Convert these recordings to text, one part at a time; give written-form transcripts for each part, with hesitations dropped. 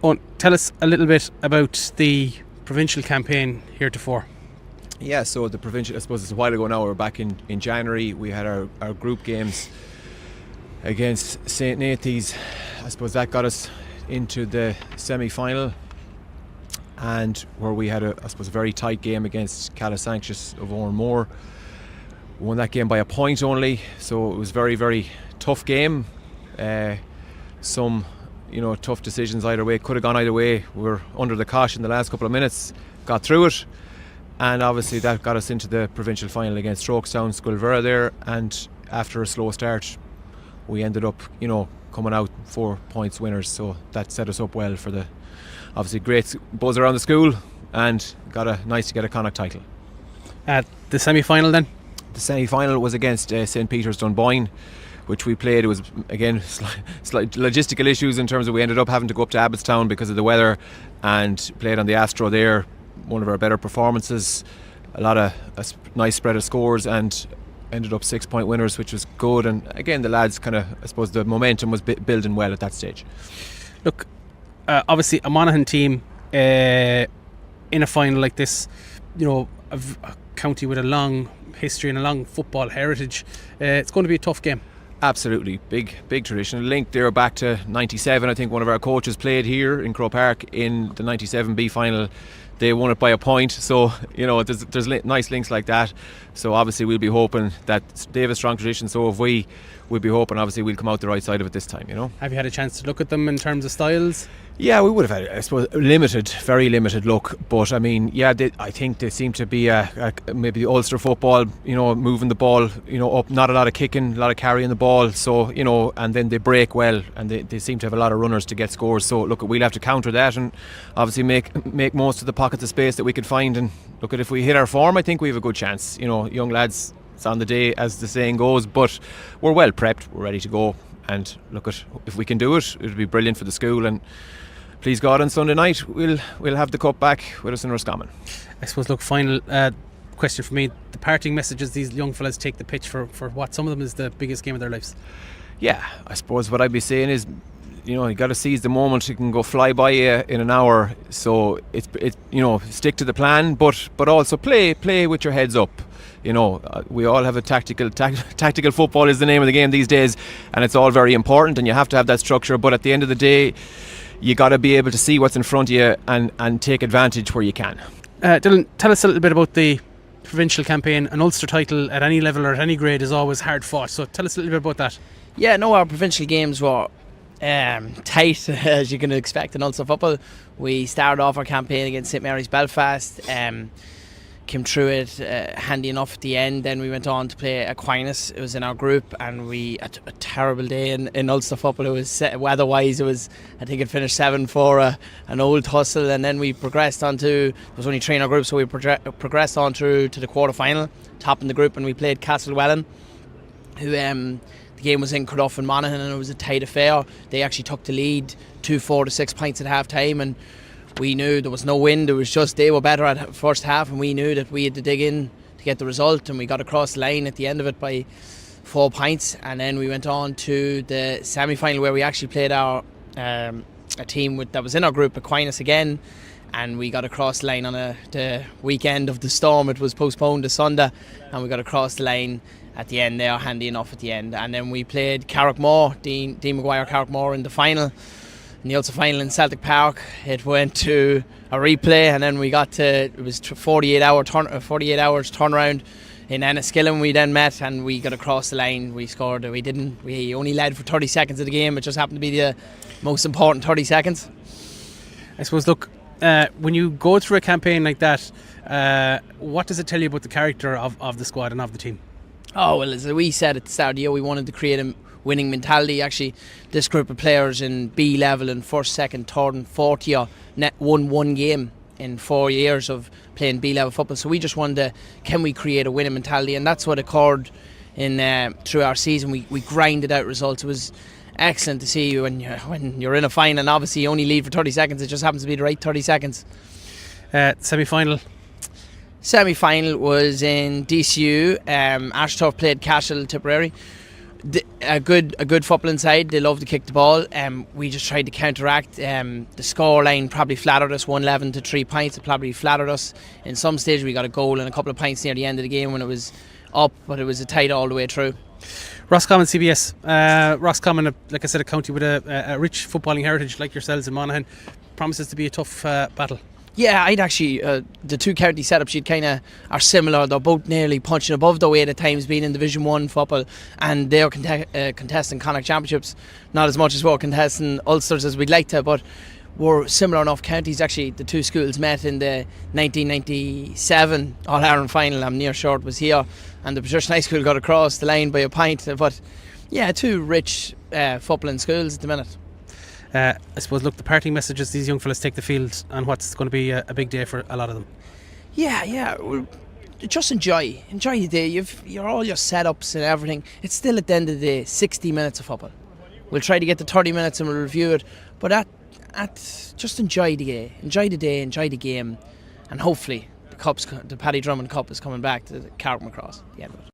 Tell us a little bit about the provincial campaign heretofore. Yeah, so the provincial, I suppose it's a while ago now, we're back in January. We had our group games against St. Nathan's. I suppose that got us into the semi-final, and where we had a very tight game against Calasanctius of Oranmore. We won that game by a point only, so it was very, very tough game. Some tough decisions either way, could have gone either way. We were under the cosh in the last couple of minutes, got through it, and obviously that got us into the provincial final against Thomastown, Scoil there, and after a slow start we ended up coming out 4 points winners, so that set us up well for the obviously great buzz around the school, and nice to get a Connacht title. The semi-final then? The semi-final was against St. Peter's Dunboyne, which we played. It was again slight logistical issues in terms of we ended up having to go up to Abbottstown because of the weather, and played on the Astro there. One of our better performances, a nice spread of scores, and ended up 6 point winners, which was good. And again, the lads I suppose the momentum was building well at that stage. Look, obviously a Monaghan team in a final like this, a county with a long history and a long football heritage, it's going to be a tough game. Absolutely, big tradition. Linked there back to 97. I think one of our coaches played here in Croke Park in the 97 B final. They won it by a point, so there's nice links like that. So obviously we'll be hoping that they have a strong tradition. So if we'll be hoping obviously we'll come out the right side of it this time. Have you had a chance to look at them in terms of styles? Yeah, we would have had, I suppose, very limited look. But I mean, I think they seem to be maybe the Ulster football, moving the ball, up, not a lot of kicking, a lot of carrying the ball. So, and then they break well, and they seem to have a lot of runners to get scores. So look, we'll have to counter that, and obviously make most of the pockets of space that we could find. And look, if we hit our form, I think we have a good chance. Young lads, it's on the day, as the saying goes. But we're well prepped, we're ready to go. And look, if we can do it, it'll be brilliant for the school. And please God, on Sunday night we'll have the cup back with us in Roscommon. I suppose, look, final question for me, the parting messages these young fellas take the pitch for what some of them is the biggest game of their lives. Yeah, I suppose what I'd be saying is, you got to seize the moment. It can go fly by you in an hour, so it's stick to the plan, but also play with your heads up. We all have a tactical football is the name of the game these days, and it's all very important, and you have to have that structure, but at the end of the day you got to be able to see what's in front of you and take advantage where you can. Dylan, tell us a little bit about the provincial campaign. An Ulster title at any level or at any grade is always hard fought, so tell us a little bit about that. Yeah, no, our provincial games were tight, as you can expect in Ulster football. We started off our campaign against St Mary's Belfast, came through it handy enough at the end. Then we went on to play Aquinas. It was in our group, and we had a terrible day in Ulster football. It was weather-wise, I think it finished 7 for an old tussle, and then we progressed on to, there was only 3 in our group, so we progressed on through to the quarter-final, top in the group, and we played Castlewellan, who the game was in Carduff and Monaghan, and it was a tight affair. They actually took the lead 2-4 to 6 points at half time, and we knew there was no wind. It was just they were better at first half, and we knew that we had to dig in to get the result, and we got across the line at the end of it by 4 points. And then we went on to the semi-final, where we actually played a team that was in our group, Aquinas again, and we got across the line on the weekend of the storm. It was postponed to Sunday, and we got across the line at the end there, handy enough at the end. And then we played Carrickmore, Dean Maguire Carrickmore, in the final, in the Ulster final in Celtic Park. It went to a replay, and then we got to, it was 48 hours turnaround in Enniskillen. We then met, and we got across the line. We scored. We only led for 30 seconds of the game. It just happened to be the most important 30 seconds. I suppose, look, when you go through a campaign like that, what does it tell you about the character of the squad and of the team? Oh, well, as we said at the start of the year, we wanted to create a winning mentality. Actually, this group of players in B level in first, second, third and fourth year net won one game in 4 years of playing B level football. So we just wanted can we create a winning mentality, and that's what occurred in through our season. We grinded out results. It was excellent to see when you're in a final, and obviously you only lead for 30 seconds. It just happens to be the right 30 seconds. Semi-final was in DCU. Ashturf played Cashel Tipperary. a good footballing side. They love to kick the ball. We just tried to counteract. The scoreline probably flattered us, 1-11 to 3 points. It probably flattered us. In some stage we got a goal and a couple of points near the end of the game when it was up, but it was a tight all the way through. Roscommon CBS. Roscommon, like I said, a county with a rich footballing heritage like yourselves in Monaghan. Promises to be a tough battle. Yeah, I'd actually, the two county setups you'd kind of are similar. They're both nearly punching above their weight at times, being in Division 1 football, and they're contesting Connacht Championships, not as much as we're contesting Ulsters as we'd like to, but we're similar enough counties. Actually, the two schools met in the 1997 All-Ireland final. I'm near sure it was here, and the Patrician High School got across the line by a pint. But yeah, two rich footballing schools at the minute. I suppose, look, the parting messages these young fellas take the field and what's going to be a big day for a lot of them. Yeah, well, just enjoy the day. You're all your setups and everything. It's still at the end of the day 60 minutes of football. We'll try to get to 30 minutes and we'll review it, but just enjoy the day, enjoy the game, and hopefully the Paddy Drummond Cup is coming back to the Carrickmacross at the end of it.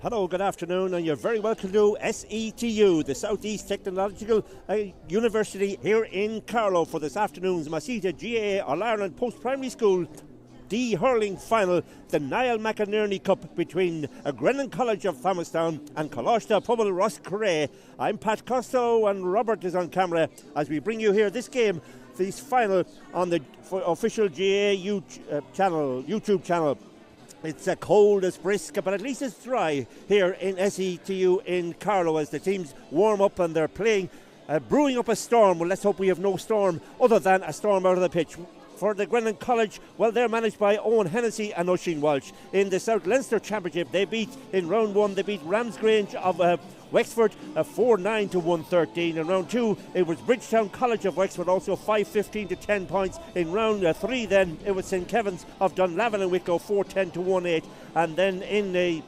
Hello, good afternoon, and you're very welcome to SETU, the Southeast Technological University here in Carlow for this afternoon's Masita GAA All-Ireland Post-Primary School D Hurling final, the Niall McInerney Cup between Grennan College of Thomastown and Scoil Phobal Roscrea. I'm Pat Costo and Robert is on camera as we bring you here this game, this final on the official GAA YouTube channel. It's cold, it's brisk, but at least it's dry here in SETU in Carlow as the teams warm up and they're playing, brewing up a storm. Well, let's hope we have no storm other than a storm out of the pitch. For the Grennan College, well, they're managed by Owen Hennessy and Oisin Walsh. In the South Leinster Championship, they beat, in round 1, they beat Ramsgrange of Wexford 4-9 to 113. In round 2, it was Bridgetown College of Wexford, also 5-15 to 10 points. In round 3, then, it was St. Kevin's of Dunlavin and Wicklow 4-10 to 1-8. And then in the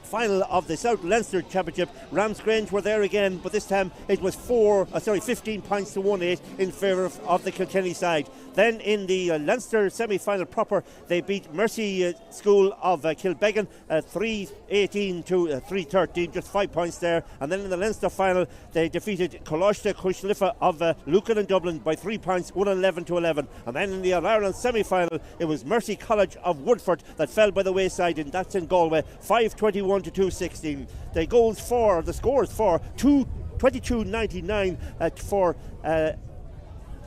final of the South Leinster Championship, Ramsgrange were there again, but this time it was 15 points to 1-8 in favour of the Kilkenny side. Then in the Leinster semi-final proper, they beat Mercy School of Kilbeggan 3-18 to 3-13, just 5 points there. And then in the Leinster final, they defeated Coláiste Cuisliffe of Lucan and Dublin by 3 points, 1-11 to 11. And then in the All-Ireland semi-final, it was Mercy College of Woodford that fell by the wayside, and that's in Galway, 5-21 to 2-16. The scores for 22-99 for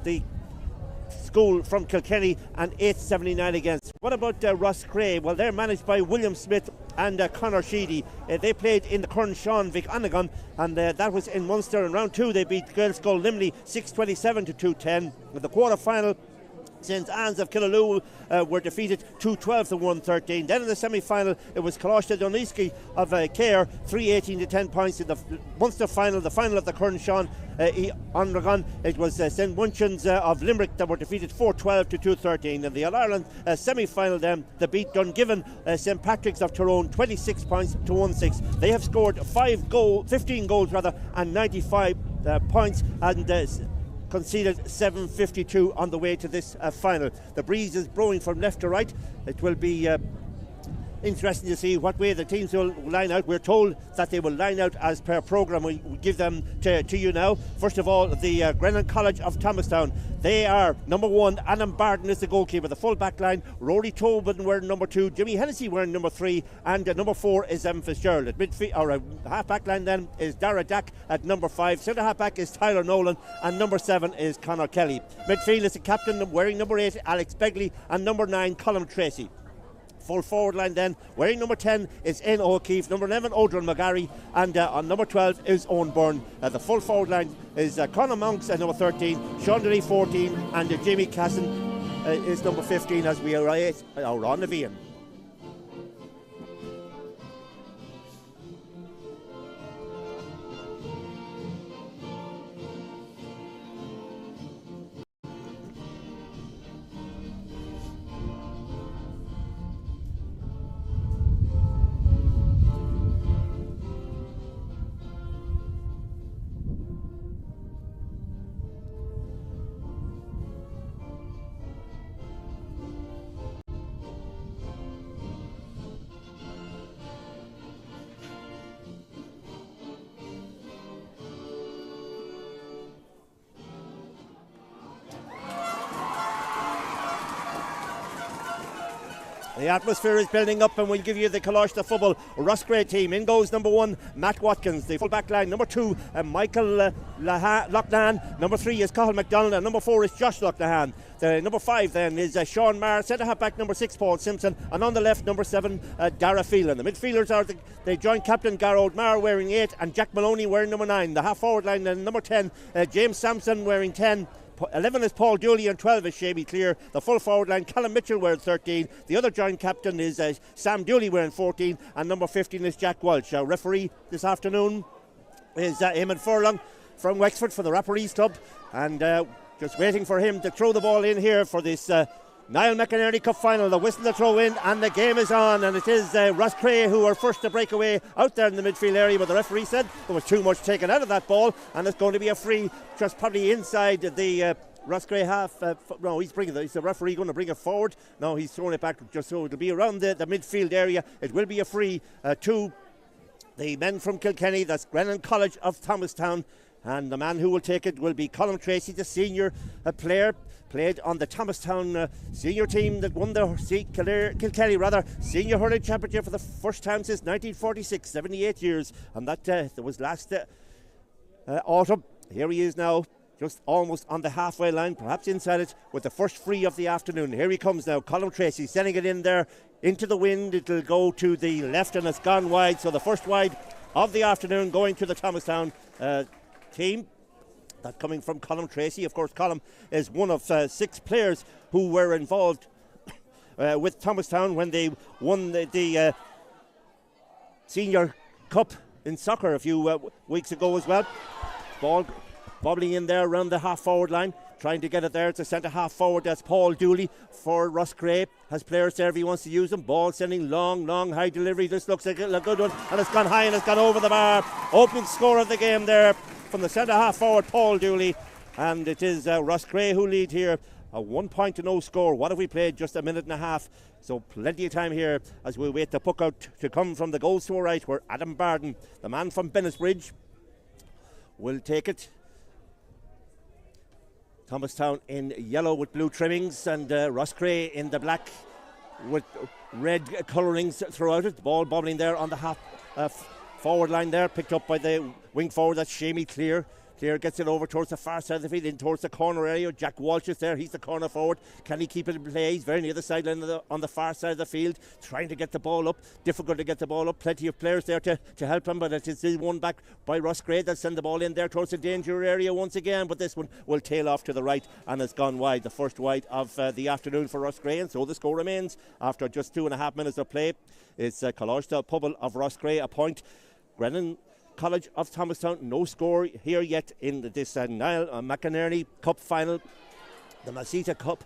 the school from Kilkenny and 8-79 against. What about Roscrea? Well, they're managed by William Smith and Conor Sheedy. They played in the Cornshawn Vic Anagon, and that was in Munster. In round 2, they beat Gaelscoil Limley 6-27 to 2-10. In the quarter final, St. Anne's of Killaloo were defeated 2-12 to 113. Then in the semi-final, it was Coláiste Doneasky of Cahir 3-18 to 10 points. In the Munster final, the final of the Cornshawn Onragon, it was St. Munchins of Limerick that were defeated 4-12 to 213. In the All-Ireland semi-final, then, they beat Dungiven St. Patrick's of Tyrone 26 points to 1-6. They have scored 15 goals and 95 points, and conceded 752 on the way to this final. The breeze is blowing from left to right. It will be interesting to see what way the teams will line out. We're told that they will line out as per programme. We give them to you now. First of all, the Grennan College of Thomastown. They are number 1. Adam Barden is the goalkeeper. The full back line, Rory Tobin wearing number 2, Jimmy Hennessy wearing number 3, and number 4 is M. Fitzgerald. At midfield, or half back line then is Dara Dack at number 5. Centre half back is Tyler Nolan, and number 7 is Conor Kelly. Midfield is the captain wearing number 8, Alex Begley, and number 9, Colm Tracy. Full forward line then, wearing number 10 is Ian O'Keefe, number 11 Odrin McGarry, and on number 12 is Owen Byrne. The full forward line is Conor Monks at number 13, Sean Denny 14, and Jamie Casson is number 15 as we are on the VM. The atmosphere is building up, and we'll give you the Scoil Phobal Roscrea team. In goes number 1, Matt Watkins. The full back line, number 2, Michael Loughnane. Number 3 is Cathal McDonald, and number 4 is Josh Loughnane. The number 5 then is Sean Marr. Centre half back number 6, Paul Simpson, and on the left number 7, Dara Phelan. The midfielders are the joint captain Garrod Marr wearing 8, and Jack Maloney wearing number 9. The half forward line number 10, James Sampson wearing 10. 11 is Paul Dooley and 12 is Shamey Clear. The full forward line, Callum Mitchell wearing 13. The other joint captain is Sam Dooley wearing 14, and number 15 is Jack Walsh. Our referee this afternoon is Eamon Furlong from Wexford for the Rapparees Club, and just waiting for him to throw the ball in here for this Niall McInerney Cup final. The whistle to throw in, and the game is on, and it is Roscrea who are first to break away out there in the midfield area, but the referee said there was too much taken out of that ball, and it's going to be a free just probably inside the Roscrea half. No, he's the referee going to bring it forward. No, he's throwing it back just so it'll be around the midfield area. It will be a free to the men from Kilkenny. That's Grennan College of Thomastown, and the man who will take it will be Colm Tracy, the senior player. Played on the Thomastown senior team that won the Kilkenny senior hurling championship for the first time since 1946, 78 years, and that was last autumn. Here he is now, just almost on the halfway line, perhaps inside it, with the first free of the afternoon. Here he comes now, Colm Tracy sending it in there into the wind. It'll go to the left and it's gone wide, so the first wide of the afternoon going to the Thomastown team. That coming from Colm Tracy. Of course, Colm is one of 6 players who were involved with Thomastown when they won the Senior Cup in soccer a few weeks ago as well. Ball bobbling in there around the half-forward line, trying to get it there. It's a centre half-forward. That's Paul Dooley for Roscrea. Has players there if he wants to use them. Ball sending long, high delivery. This looks like a good one, and it's gone high and it's gone over the bar. Opening score of the game there from the centre half forward, Paul Dooley, and it is Roscrea who lead here. A 1-0 score. What have we played? Just a minute and a half, so plenty of time here as we wait the puck out to come from the goals to our right, where Adam Barden, the man from Bennisbridge, will take it. Thomastown in yellow with blue trimmings, and Roscrea in the black with red colourings throughout it. Ball bobbling there on the half forward line there, picked up by the wing forward. That's Shamey Clear. Clear gets it over towards the far side of the field, in towards the corner area. Jack Walsh is there, he's the corner forward. Can he keep it in play? He's very near the sideline on the far side of the field, trying to get the ball up. Difficult to get the ball up. Plenty of players there to help him, but it is one back by Roscrea. They'll send the ball in there towards the danger area once again, but this one will tail off to the right and has gone wide. The first wide of the afternoon for Roscrea, and so the score remains after just 2.5 minutes of play. It's Scoil Phobal of Roscrea, a point. Grennan College of Thomastown, no score here yet in this Niall McInerney Cup final, the Masita Cup,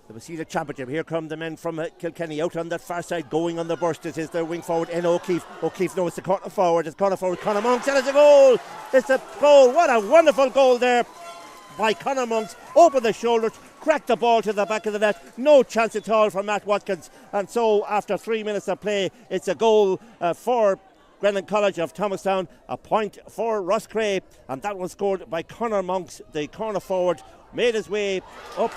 the Masita Championship. Here come the men from Kilkenny out on that far side, going on the burst. It is their wing forward, Ian O'Keefe. O'Keefe knows the corner forward. It's corner forward, Conor Monks, and it's a goal. It's a goal. What a wonderful goal there by Conor Monks. Over the shoulder, cracked the ball to the back of the net. No chance at all for Matt Watkins. And so after 3 minutes of play, it's a goal for Grennan College of Thomastown, a point for Roscrea, and that was scored by Conor Monks, the corner forward, made his way up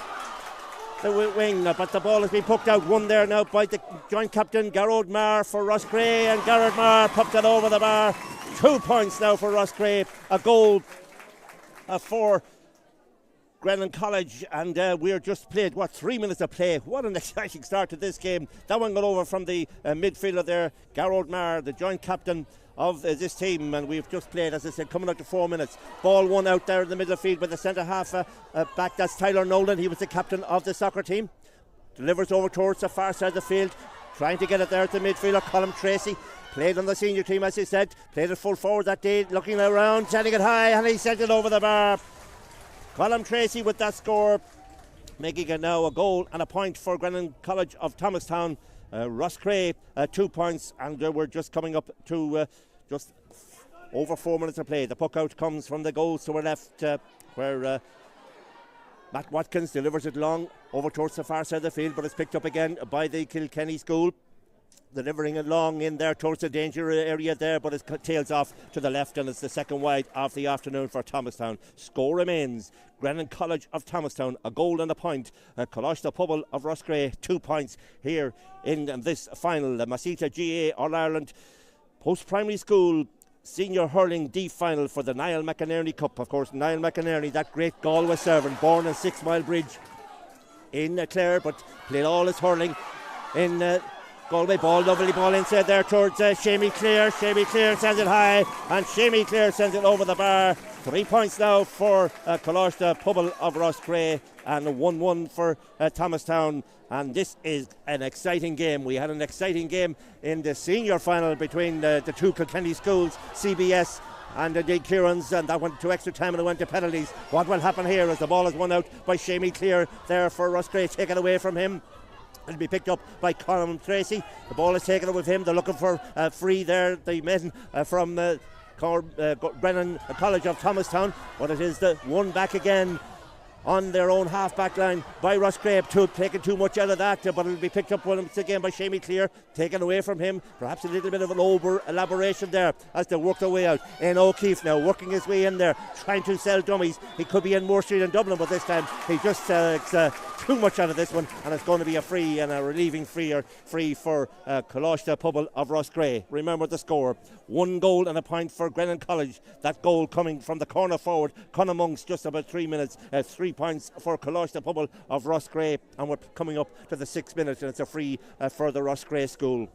the wing, but the ball has been poked out. One there now by the joint captain, Garrod Marr for Roscrea, and Garrod Marr popped it over the bar. 2 points now for Roscrea, a goal for Grennan College, and we're just played 3 minutes of play. What an exciting start to this game. That one got over from the midfielder there, Garrod Marr, the joint captain of this team, and we've just played, as I said, coming out to 4 minutes. Ball one out there in the middle of the field by the centre half back. That's Tyler Nolan. He was the captain of the soccer team. Delivers over towards the far side of the field, trying to get it there at the midfielder, Colm Tracy. Played on the senior team, as he said. Played it full forward that day, looking around, setting it high, and he sent it over the bar. Colm Tracy with that score, making it now a goal and a point for Grennan College of Thomastown. Roscrea 2 points, and we're just coming up to just over 4 minutes of play. The puck out comes from the goals to our left, where Matt Watkins delivers it long over towards the far side of the field, but it's picked up again by the Kilkenny school. Delivering it long in there towards the danger area there, but it tails off to the left, and it's the second wide of the afternoon for Thomastown. Score remains Grennan College of Thomastown, a goal and a point. Coláiste Phobal of Roscrea, 2 points here in this final. The Masita GA All-Ireland Post-Primary School Senior Hurling D final for the Niall McInerney Cup. Of course, Niall McInerney, that great Galway servant, born in 6 Mile Bridge in Clare, but played all his hurling in Galway. Lovely ball inside there towards Shamie Clear. Shamie Clear sends it high, and Shamie Clear sends it over the bar. 3 points now for Coláiste Phobal of Roscrea, and 1-1 for Thomastown. And this is an exciting game. We had an exciting game in the senior final between the two Kilkenny schools, CBS and the Kieran's, and that went to extra time and it went to penalties. What will happen here as the ball is won out by Shamie Clear there for Roscrea, taken away from him. It'll be picked up by Colm Tracy. The ball is taken up with him. They're looking for free there, the men from Grennan College of Thomastown, but it is the one back again on their own half-back line by Roscrea, taking too much out of that, but it'll be picked up once again by Shamie Clear, taken away from him. Perhaps a little bit of an over-elaboration there as they work their way out. And O'Keefe now working his way in there, trying to sell dummies. He could be in Moore Street in Dublin, but this time he just too much out of this one, and it's going to be a free and a relieving free for Coláiste Phobal of Roscrea. Remember the score, 1 goal and a point for Grennan College. That goal coming from the corner forward, Conor Monks, just about 3 minutes. 3 points for Coláiste Phobal of Roscrea, and we're coming up to the 6 minutes, and it's a free for the Roscrea school.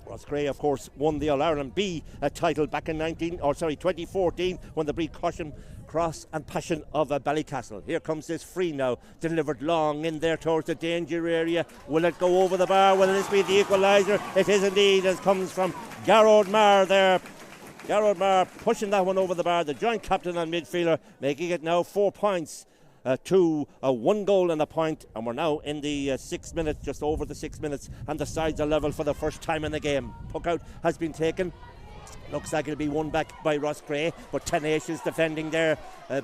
Roscrea, of course, won the All-Ireland B title back in 2014 when they beat Caution, Cross and Passion of Ballycastle. Here comes this free now, delivered long in there towards the danger area. Will it go over the bar? Will this be the equaliser? It is indeed, as comes from Garrod Marr there. Garrod Marr pushing that one over the bar, the joint captain and midfielder, making it now 4 points to 1 goal and a point, and we're now in the 6 minutes, just over the 6 minutes, and the sides are level for the first time in the game. Puck out has been taken. Looks like it'll be won back by Roscrea, but tenacious defending there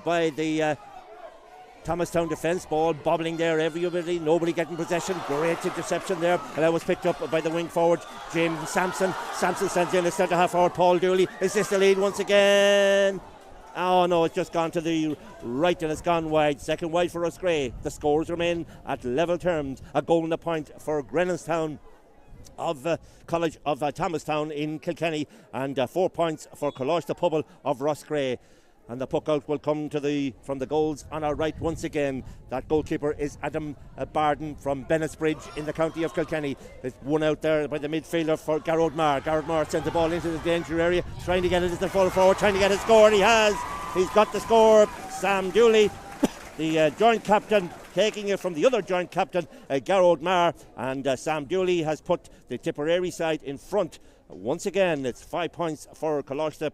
by the Thomastown defence. Ball bobbling there, everybody, nobody getting possession. Great interception there, and that was picked up by the wing forward, James Sampson. Sampson sends in a centre half forward, Paul Dooley. Is this the lead once again? Oh no, it's just gone to the right and it's gone wide. Second wide for Roscrea. The scores remain at level terms. A goal and a point for Grenanstown of College of Thomastown in Kilkenny, and 4 points for Coláiste Phobal of Roscrea. And the puck out will come from the goals on our right once again. That goalkeeper is Adam Barden from Bennettsbridge in the county of Kilkenny. It's won out there by the midfielder for Garrod Marr. Garrod Marr sends the ball into the danger area, trying to get it as the full forward, trying to get a score, and he has. He's got the score. Sam Dooley, the joint captain, taking it from the other joint captain, Garrod Marr, and Sam Dooley has put the Tipperary side in front. Once again, it's 5 points for Coláiste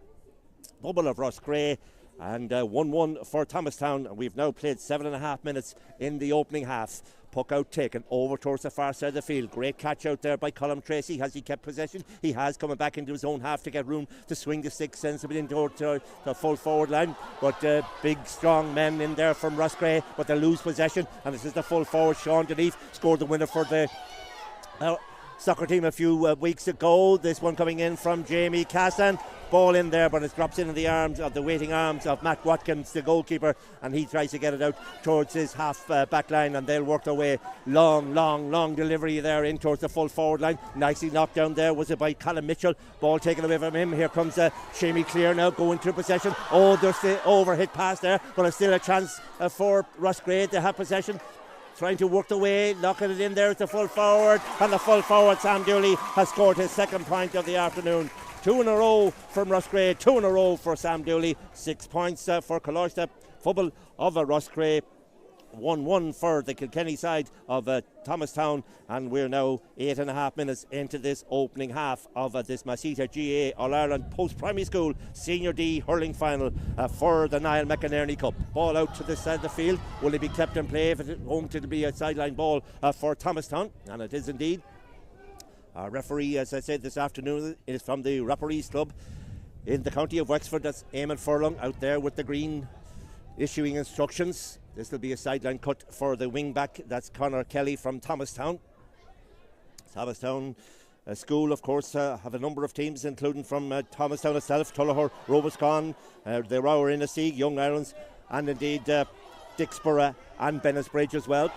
Phobal of Roscrea, and 1-1 for Thomastown. We've now played 7.5 minutes in the opening half. Puck out taken over towards the far side of the field. Great catch out there by Colm Tracy. Has he kept possession? He has, coming back into his own half to get room to swing the stick sensibly into the full forward line. But big strong men in there from Roscrea, but they lose possession, and this is the full forward Sean Denise scored the winner for the soccer team a few weeks ago. This one coming in from Jamie Cassan. Ball in there, but it drops in the arms of the waiting arms of Matt Watkins, the goalkeeper, and he tries to get it out towards his half back line, and they'll work their way. Long delivery there in towards the full forward line. Nicely knocked down there, was it by Callum Mitchell. Ball taken away from him. Here comes Shamie Clear now going through possession. Oh, there's the overhit pass there, but it's still a chance for Roscrea to have possession. Trying to work the way, knocking it in there at the full forward, and the full forward Sam Dooley has scored his second point of the afternoon. 2 in a row from Roscrea, 2 in a row for Sam Dooley. 6 points for Scoil Phobal of Roscrea. 1-1 for the Kilkenny side of Thomastown, and we're now 8.5 minutes into this opening half of this Masita GA All-Ireland Post-Primary School Senior D Hurling Final for the Niall McInerney Cup. Ball out to this side of the field. Will it be kept in play? If it's home, it'll be a sideline ball for Thomastown, and it is indeed. Our referee, as I said this afternoon, is from the Rapparees Club in the county of Wexford. That's Eamon Furlong out there with the green, issuing instructions. This will be a sideline cut for the wing back. That's Conor Kelly from Thomastown. Thomastown School, of course, have a number of teams, including from Thomastown itself, Tullahur, Robescon, the Rower Innisig, Young Irons, and indeed Dixborough and Bennettsbridge as well.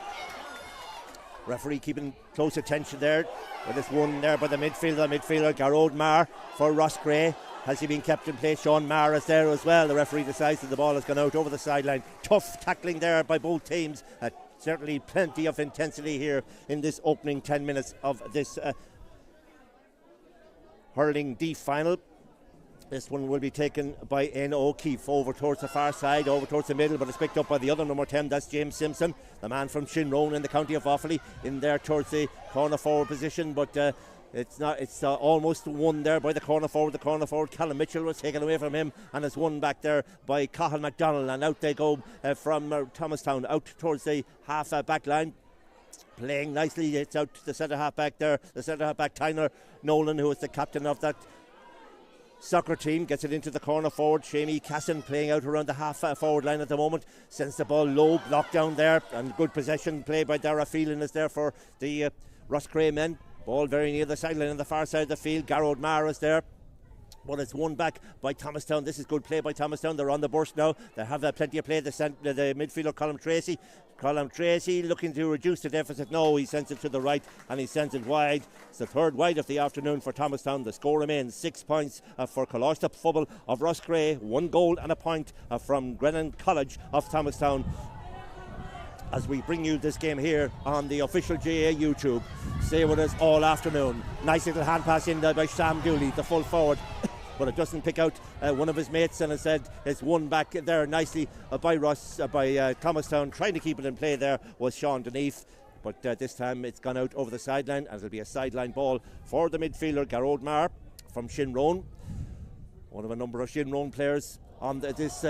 Referee keeping close attention there with this one there by the midfielder Garrod Marr for Roscrea. Has he been kept in place? Sean Marr is there as well. The referee decides that the ball has gone out over the sideline. Tough tackling there by both teams. Certainly plenty of intensity here in this opening 10 minutes of this Hurling D final. This one will be taken by N. O'Keefe over towards the far side, over towards the middle, but it's picked up by the other number 10. That's James Simpson, the man from Shinrone in the county of Offaly, in there towards the corner forward position, but it's not. It's almost won there by the corner forward. The corner forward, Callum Mitchell, was taken away from him, and it's won back there by Cathal MacDonald, and out they go from Thomastown out towards the half back line. Playing nicely, it's out to the centre half back there. The centre half back, Tyner Nolan, who is the captain of that soccer team, gets it into the corner forward. Shamie Cassan playing out around the half forward line at the moment, sends the ball low, blocked down there, and good possession play by Dara Phelan is there for the Roscrea men. Ball very near the sideline on the far side of the field. Garrod Marr is there, but it's won back by Thomastown. This is good play by Thomastown. They're on the burst now. They have plenty of play. The midfielder Colm Tracy. Colm Tracy looking to reduce the deficit. No, he sends it to the right and he sends it wide. It's the third wide of the afternoon for Thomastown. The score remains 6 points for Scoil Phobal of Roscrea. 1 goal and a point from Grennan College of Thomastown. As we bring you this game here on the official GA YouTube. Stay with us all afternoon. Nice little hand pass in there by Sam Dooley, the full forward. But it doesn't pick out one of his mates, and instead it's won back there nicely by Thomastown. Trying to keep it in play there was Sean Denise, but this time it's gone out over the sideline, and it'll be a sideline ball for the midfielder Garrod Marr from Shinrone, one of a number of Shinrone players on this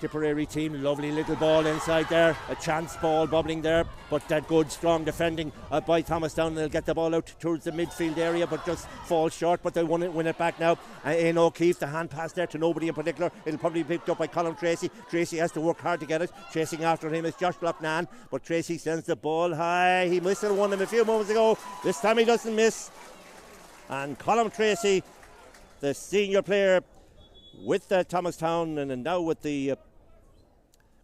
Tipperary team. Lovely little ball inside there, a chance ball bubbling there, but that good strong defending by Thomastown. They'll get the ball out towards the midfield area, but just falls short, but they'll win it back now. In O'Keefe, the hand pass there to nobody in particular. It'll probably be picked up by Colm Tracy. Tracy has to work hard to get it. Chasing after him is Josh Loughnane, but Tracy sends the ball high. He missed one of them a few moments ago. This time he doesn't miss, and Colm Tracy, the senior player with Thomastown and now with the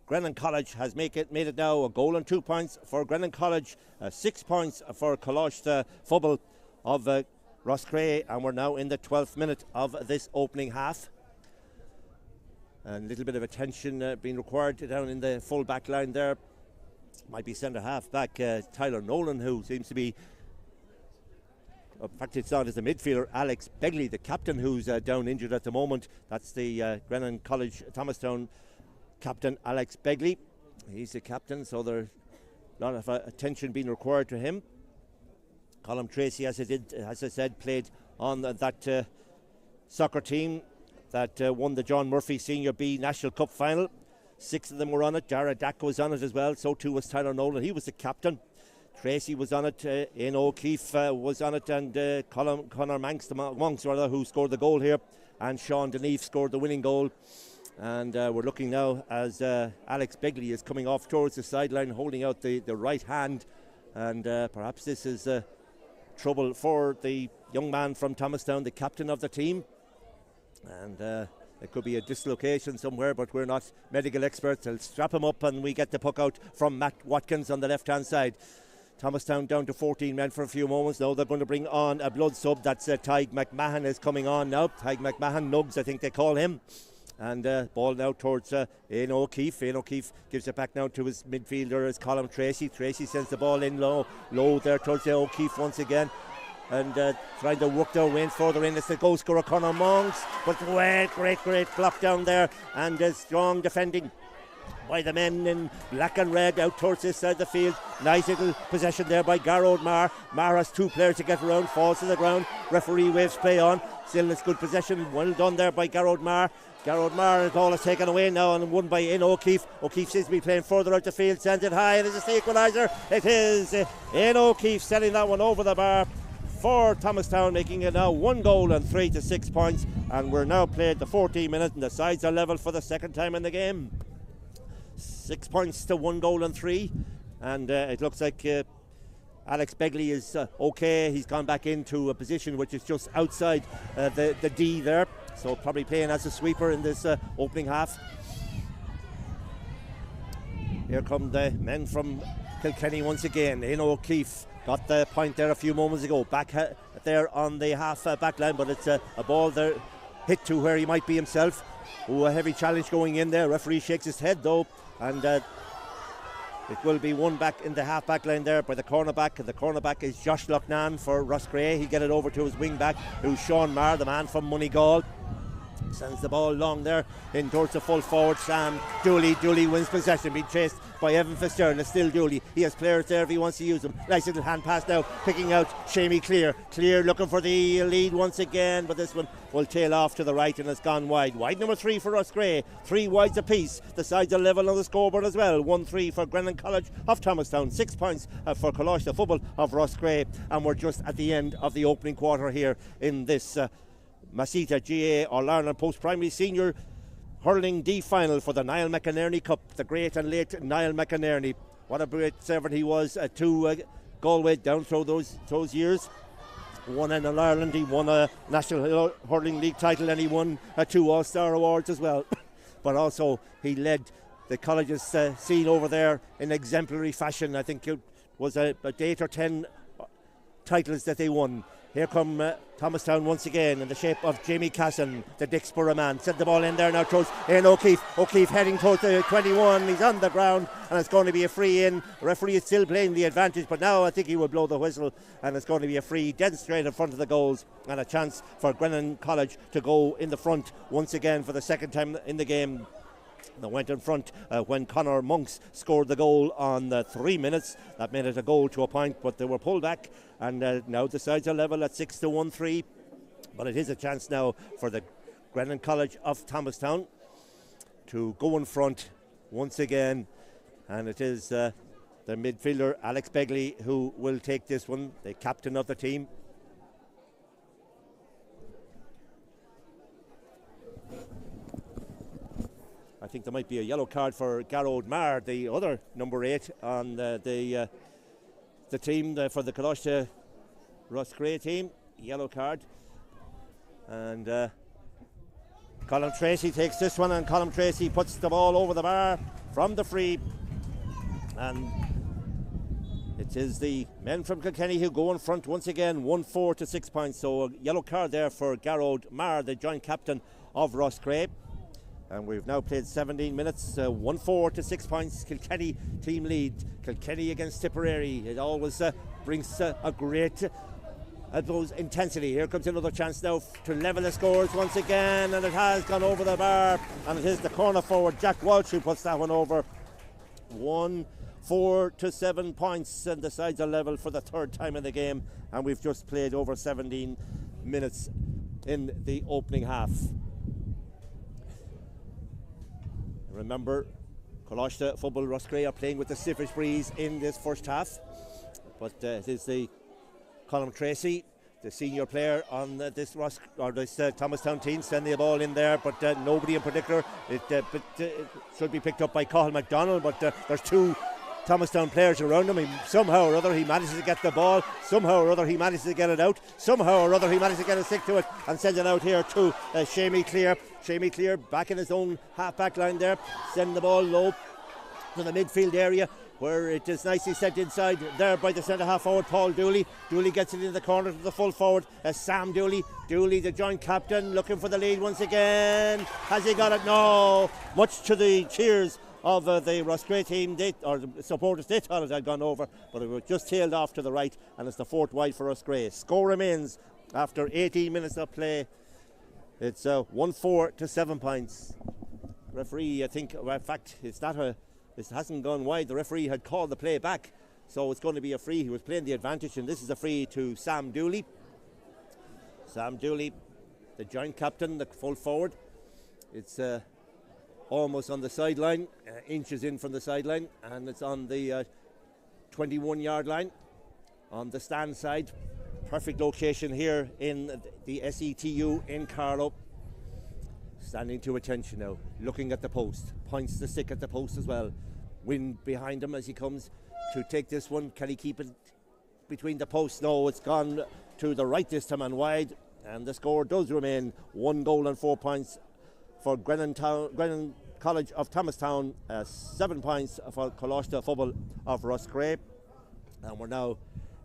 Grennan College, has made it now a goal and 2 points for Grennan College, 6 points for Scoil Phobal of Roscrea, and we're now in the 12th minute of this opening half. A little bit of attention being required down in the full back line there. Might be centre half back Tyler Nolan, who seems to be, in fact it's not, as the midfielder Alex Begley, the captain, who's down injured at the moment. That's the Grennan College Thomastown captain Alex Begley. He's the captain, so there's a lot of attention being required to him. Colm Tracy, as I said, played on that soccer team that won the John Murphy Senior B National Cup final. 6 of them were on it. Dara Dack was on it as well. So too was Tyler Nolan. He was the captain. Tracy was on it. Ian O'Keefe was on it. And Conor Monks, who scored the goal here. And Sean Deneve scored the winning goal. And we're looking now as Alex Begley is coming off towards the sideline, holding out the right hand. And perhaps this is trouble for the young man from Thomastown, the captain of the team. And it could be a dislocation somewhere, but we're not medical experts. They'll strap him up and we get the puck out from Matt Watkins on the left-hand side. Thomastown down to 14 men for a few moments. Now they're going to bring on a blood sub. That's Tyg McMahon is coming on now. Tyg McMahon, Nugs I think they call him. And ball now towards Ian O'Keefe. Ian O'Keefe gives it back now to his midfielder as Colin Tracy. Tracy sends the ball in low there towards O'Keefe once again. And trying to work their way in further in. It's the goal scorer Conor Monks. But great block down there. And strong defending by the men in black and red out towards this side of the field. Nice little possession there by Garrod Marr. Marr has 2 players to get around, falls to the ground. Referee waves play on. Still it's good possession. Well done there by Garrod Marr. Garrod Marr, the ball is taken away now and won by Ian O'Keefe. O'Keefe seems to be playing further out the field, sends it high, and it's the equaliser. It is Ian O'Keefe sending that one over the bar for Thomastown, making it now 1 goal and 3 to 6 points. And we're now played the 14 minutes and the sides are level for the second time in the game. 6 points to 1 goal and 3. And it looks like Alex Begley is okay. He's gone back into a position which is just outside the D there. So probably playing as a sweeper in this opening half. Here come the men from Kilkenny once again. Ian O'Keefe got the point there a few moments ago. Back there on the half back line, but it's a ball there hit to where he might be himself. Oh, a heavy challenge going in there. Referee shakes his head though, and it will be won back in the half back line there by the cornerback. And the cornerback is Josh Loughnane for Roscrea. He get it over to his wing back, who's Sean Marr, the man from Moneygall. Sends the ball long there in towards the full forward Sam Dooley. Dooley wins possession, being chased by Evan Fitzgerald. It's still Dooley. He has players there if he wants to use them. Nice little hand pass now, picking out Shamey Clear. Clear looking for the lead once again, but this one will tail off to the right and has gone wide. Wide number 3 for Roscrea. 3 wides apiece. The sides are level on the scoreboard as well. 1-3 for Grennan College of Thomastown. 6 points for Coláiste Phobal of Roscrea. And we're just at the end of the opening quarter here in this Masita GA or Ireland Post-Primary Senior Hurling D final for the Niall McInerney Cup. The great and late Niall McInerney. What a great servant he was to Galway down through those years. Won an All-Ireland, he won a National Hurling League title, and he won 2 All-Star awards as well. But also he led the college's scene over there in exemplary fashion. I think it was about 8 or 10 titles that they won. Here come Thomastown once again in the shape of Jamie Casson, the Dicksboro man. Sent the ball in there now towards Ian O'Keefe. O'Keefe heading towards the 21. He's on the ground and it's going to be a free in. The referee is still playing the advantage, but now I think he will blow the whistle and it's going to be a free dead straight in front of the goals and a chance for Grennan College to go in the front once again for the second time in the game. They went in front when Conor Monks scored the goal on 3 minutes. That made it a goal to a point, but they were pulled back, and now the sides are level at 6-1-3. But it is a chance now for the Grennan College of Thomastown to go in front once again, and it is the midfielder Alex Begley who will take this one, the captain of the team. I think there might be a yellow card for Garrod Marr, the other number 8 on the team for the Coláiste Roscrea team. Yellow card. And Colin Tracy takes this one, and Colin Tracy puts the ball over the bar from the free. And it is the men from Kilkenny who go in front once again, 1-4 to 6 points. So a yellow card there for Garrod Marr, the joint captain of Roscrea. And we've now played 17 minutes, 1-4 to 6 points. Kilkenny team lead. Kilkenny against Tipperary. It always brings a great intensity. Here comes another chance now to level the scores once again, and it has gone over the bar. And it is the corner forward Jack Walsh who puts that one over. 1-4 to 7 points, and the sides are level for the third time in the game. And we've just played over 17 minutes in the opening half. Remember, Scoil Phobal Roscrea are playing with the stiffest breeze in this first half. But it is the Colm Tracy, the senior player on this Thomastown team, sending the ball in there, but nobody in particular. It should be picked up by Cathal McDonald, but there's two Thomastown players around him. Somehow or other he manages to get the ball, somehow or other he manages to get it out, somehow or other he manages to get a stick to it and send it out here to Shamey Clear. Shamey Clear back in his own half-back line there, sending the ball low to the midfield area, where it is nicely set inside there by the centre half forward Paul Dooley. Dooley gets it in the corner to the full forward Sam Dooley. Dooley, the joint captain, looking for the lead once again. Has he got it? No. Much to the cheers of the Roscrea team, the supporters, they thought it had gone over, but it was just tailed off to the right, and it's the fourth wide for Roscrea. Score remains after 18 minutes of play. It's 1-4 to 7 points. Referee, I think, well, in fact, it hasn't gone wide. The referee had called the play back, so it's going to be a free. He was playing the advantage, and this is a free to Sam Dooley. Sam Dooley, the joint captain, the full forward. It's almost on the sideline, inches in from the sideline, and it's on the 21-yard line on the stand side. Perfect location here in the SETU in Carlow. Standing to attention now, looking at the post, points the stick at the post as well. Wind behind him as he comes to take this one. Can he keep it between the posts? No, it's gone to the right this time and wide, and the score does remain 1 goal and 4 points for Grennan College of Thomastown, 7 points for Scoil Phobal of Roscrea. And we're now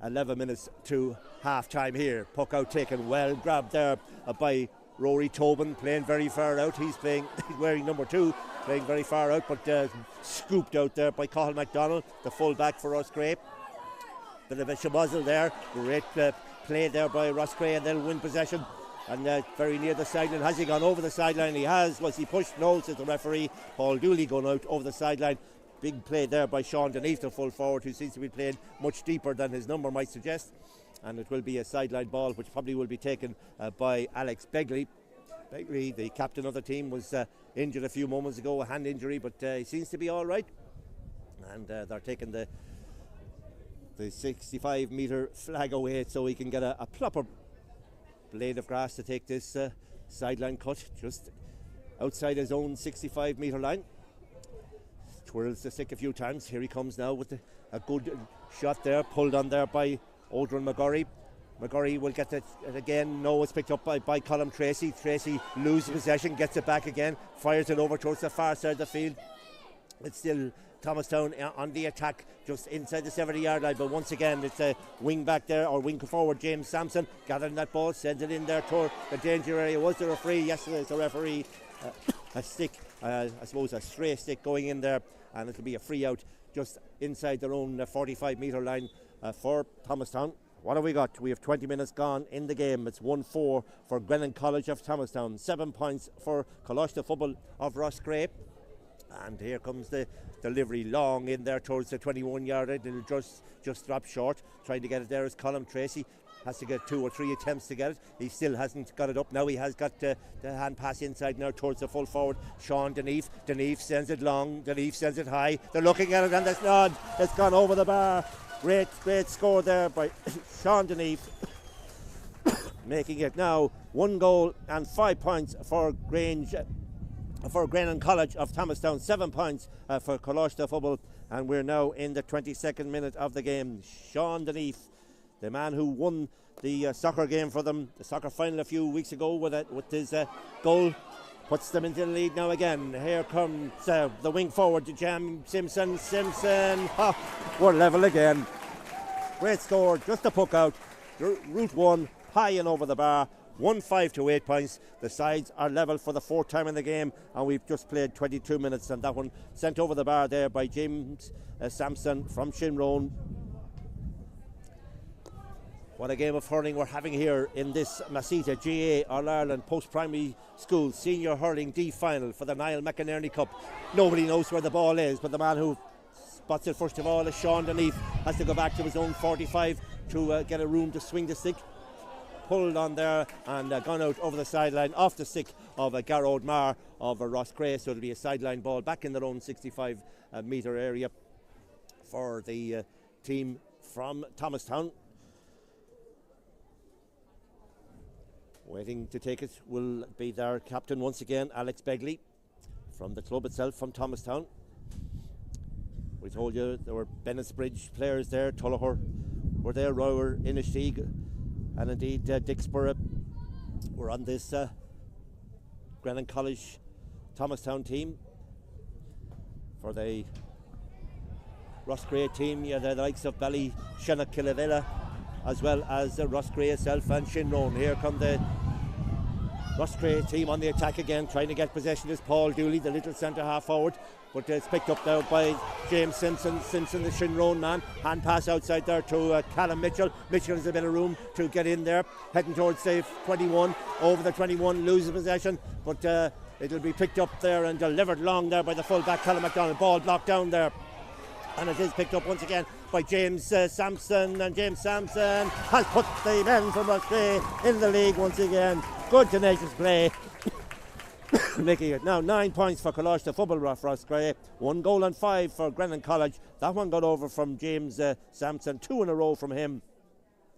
11 minutes to half time here. Puck out taken, well grabbed there by Rory Tobin, playing very far out. He's wearing number 2, playing very far out, but scooped out there by Cathal McDonald, the full back for Roscrea. Bit of a shabuzzle there. Great play there by Roscrea, and they'll win possession. And very near the sideline. Has he gone over the sideline? He has. Was he pushed? No, says the referee. Paul Dooley going out over the sideline. Big play there by Sean Denise, the full forward, who seems to be playing much deeper than his number might suggest. And it will be a sideline ball, which probably will be taken by Alex Begley. Begley, the captain of the team, was injured a few moments ago, a hand injury, but he seems to be all right. And they're taking the 65-metre flag away so he can get a proper blade of grass to take this sideline cut just outside his own 65-metre line. Twirls the stick a few times. Here he comes now with a good shot there, pulled on there by Odrin McGurry. McGurry will get it again. No, it's picked up by Colm Tracy. Tracy loses possession, gets it back again, fires it over towards the far side of the field. It's still Thomastown on the attack just inside the 70-yard line, but once again it's a wing back there, or wing forward James Sampson gathering that ball, sends it in there toward the danger area. Was there a referee? Yes, there's a referee. A stick, I suppose a stray stick going in there, and it'll be a free out just inside their own 45-metre line for Thomastown. What have we got? We have 20 minutes gone in the game. It's 1-4 for Grennan College of Thomastown, 7 points for Scoil Phobal of Roscrea. And here comes the delivery long in there towards the 21-yard line. It'll just drop short. Trying to get it there is Colm Tracy. Has to get 2 or 3 attempts to get it. He still hasn't got it up. Now he has got the hand pass inside now towards the full forward Sean Deneve. Deneve sends it long. Deneve sends it high. They're looking at it, and it's not. It's gone over the bar. Great score there by Sean Deneve. Making it now 1 goal and 5 points for Grennan College of Thomastown, 7 points for Scoil Phobal, and we're now in the 22nd minute of the game. Sean Deneve, the man who won the soccer game for them, the soccer final a few weeks ago with his goal, puts them into the lead now again. Here comes the wing forward to Jam Simpson. Oh, we're level again. Great score, just a puck out. Route 1, high and over the bar. 1-5 to 8 points. The sides are level for the 4th time in the game, and we've just played 22 minutes, and that one sent over the bar there by James Sampson from Shinrone. What a game of hurling we're having here in this Masita GA All-Ireland Post-Primary School Senior Hurling D Final for the Niall McInerney Cup. Nobody knows where the ball is, but the man who spots it first of all is Sean Deneve. Has to go back to his own 45 to get a room to swing the stick. Pulled on there and gone out over the sideline off the stick of Garrod Marr of Roscrea, so it'll be a sideline ball back in their own 65 metre area for the team from Thomastown. Waiting to take it will be their captain once again, Alex Begley, from the club itself, from Thomastown. We told you there were Bennettsbridge players there, Tullahur were there, Rower, Inishtig, and indeed Dicksborough were on this Grennan College Thomastown team. For the Roscrea team, yeah, the likes of Ballyshannock-Killavilla, as well as Roscrea itself and Shinrone. Here come the Roscrea team on the attack again, trying to get possession is Paul Dooley, the little centre half forward, but it's picked up now by James Simpson, the Shinrone man. Hand pass outside there to Callum Mitchell. Mitchell has a bit of room to get in there, heading towards the 21, over the 21, loses possession, but it'll be picked up there and delivered long there by the full-back Callum MacDonald. Ball blocked down there, and it is picked up once again by James Sampson, and James Sampson has put the men from Roscrea in the league once again. Good tenacious play. Making it now 9 points for Scoil Phobal Roscrea, 1 goal and 5 for Grennan College. That one got over from James Sampson, 2 in a row from him.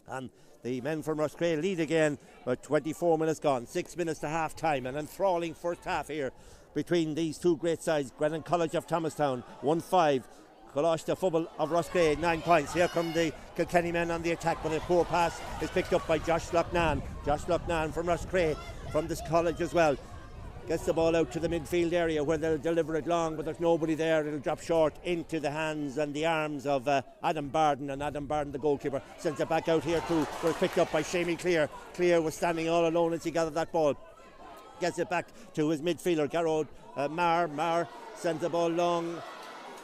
And the men from Roscrea lead again with 24 minutes gone, 6 minutes to half time. An enthralling first half here between these two great sides. Grennan College of Thomastown 1-5, Scoil Phobal of Roscrea 9 points. Here come the Kilkenny men on the attack, but a poor pass is picked up by Josh Loughnane. Josh Loughnane from Roscrea, from this college as well, gets the ball out to the midfield area where they'll deliver it long, but there's nobody there. It'll drop short into the hands and the arms of Adam Barden, and Adam Barden, the goalkeeper, sends it back out here too, where it's picked up by Shamey Clear. Clear was standing all alone as he gathered that ball. Gets it back to his midfielder, Garrod Marr. Marr sends the ball long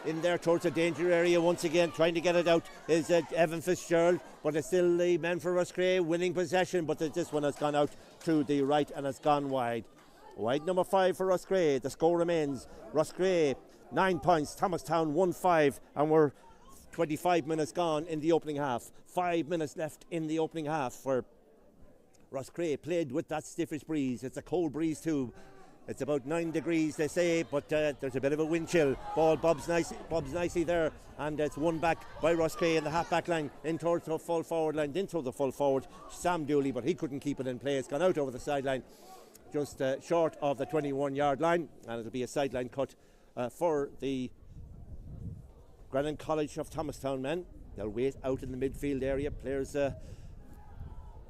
in there towards the danger area once again. Trying to get it out is Evan Fitzgerald, but it's still the men for Roscrea winning possession, but this one has gone out to the right and has gone wide. Wide number 5 for Roscrea. The score remains Roscrea 9 points, Thomastown 1-5, and we're 25 minutes gone in the opening half. 5 minutes left in the opening half for Roscrea. Played with that stiffish breeze. It's a cold breeze too. It's about 9 degrees, they say, but there's a bit of a wind chill. Ball bobs nicely there, and it's won back by Roscrea in the half-back line, in towards the full forward line, into the full forward, Sam Dooley, but he couldn't keep it in play. It's gone out over the sideline, just short of the 21-yard line, and it'll be a sideline cut for the Grennan College of Thomastown men. They'll wait out in the midfield area. Players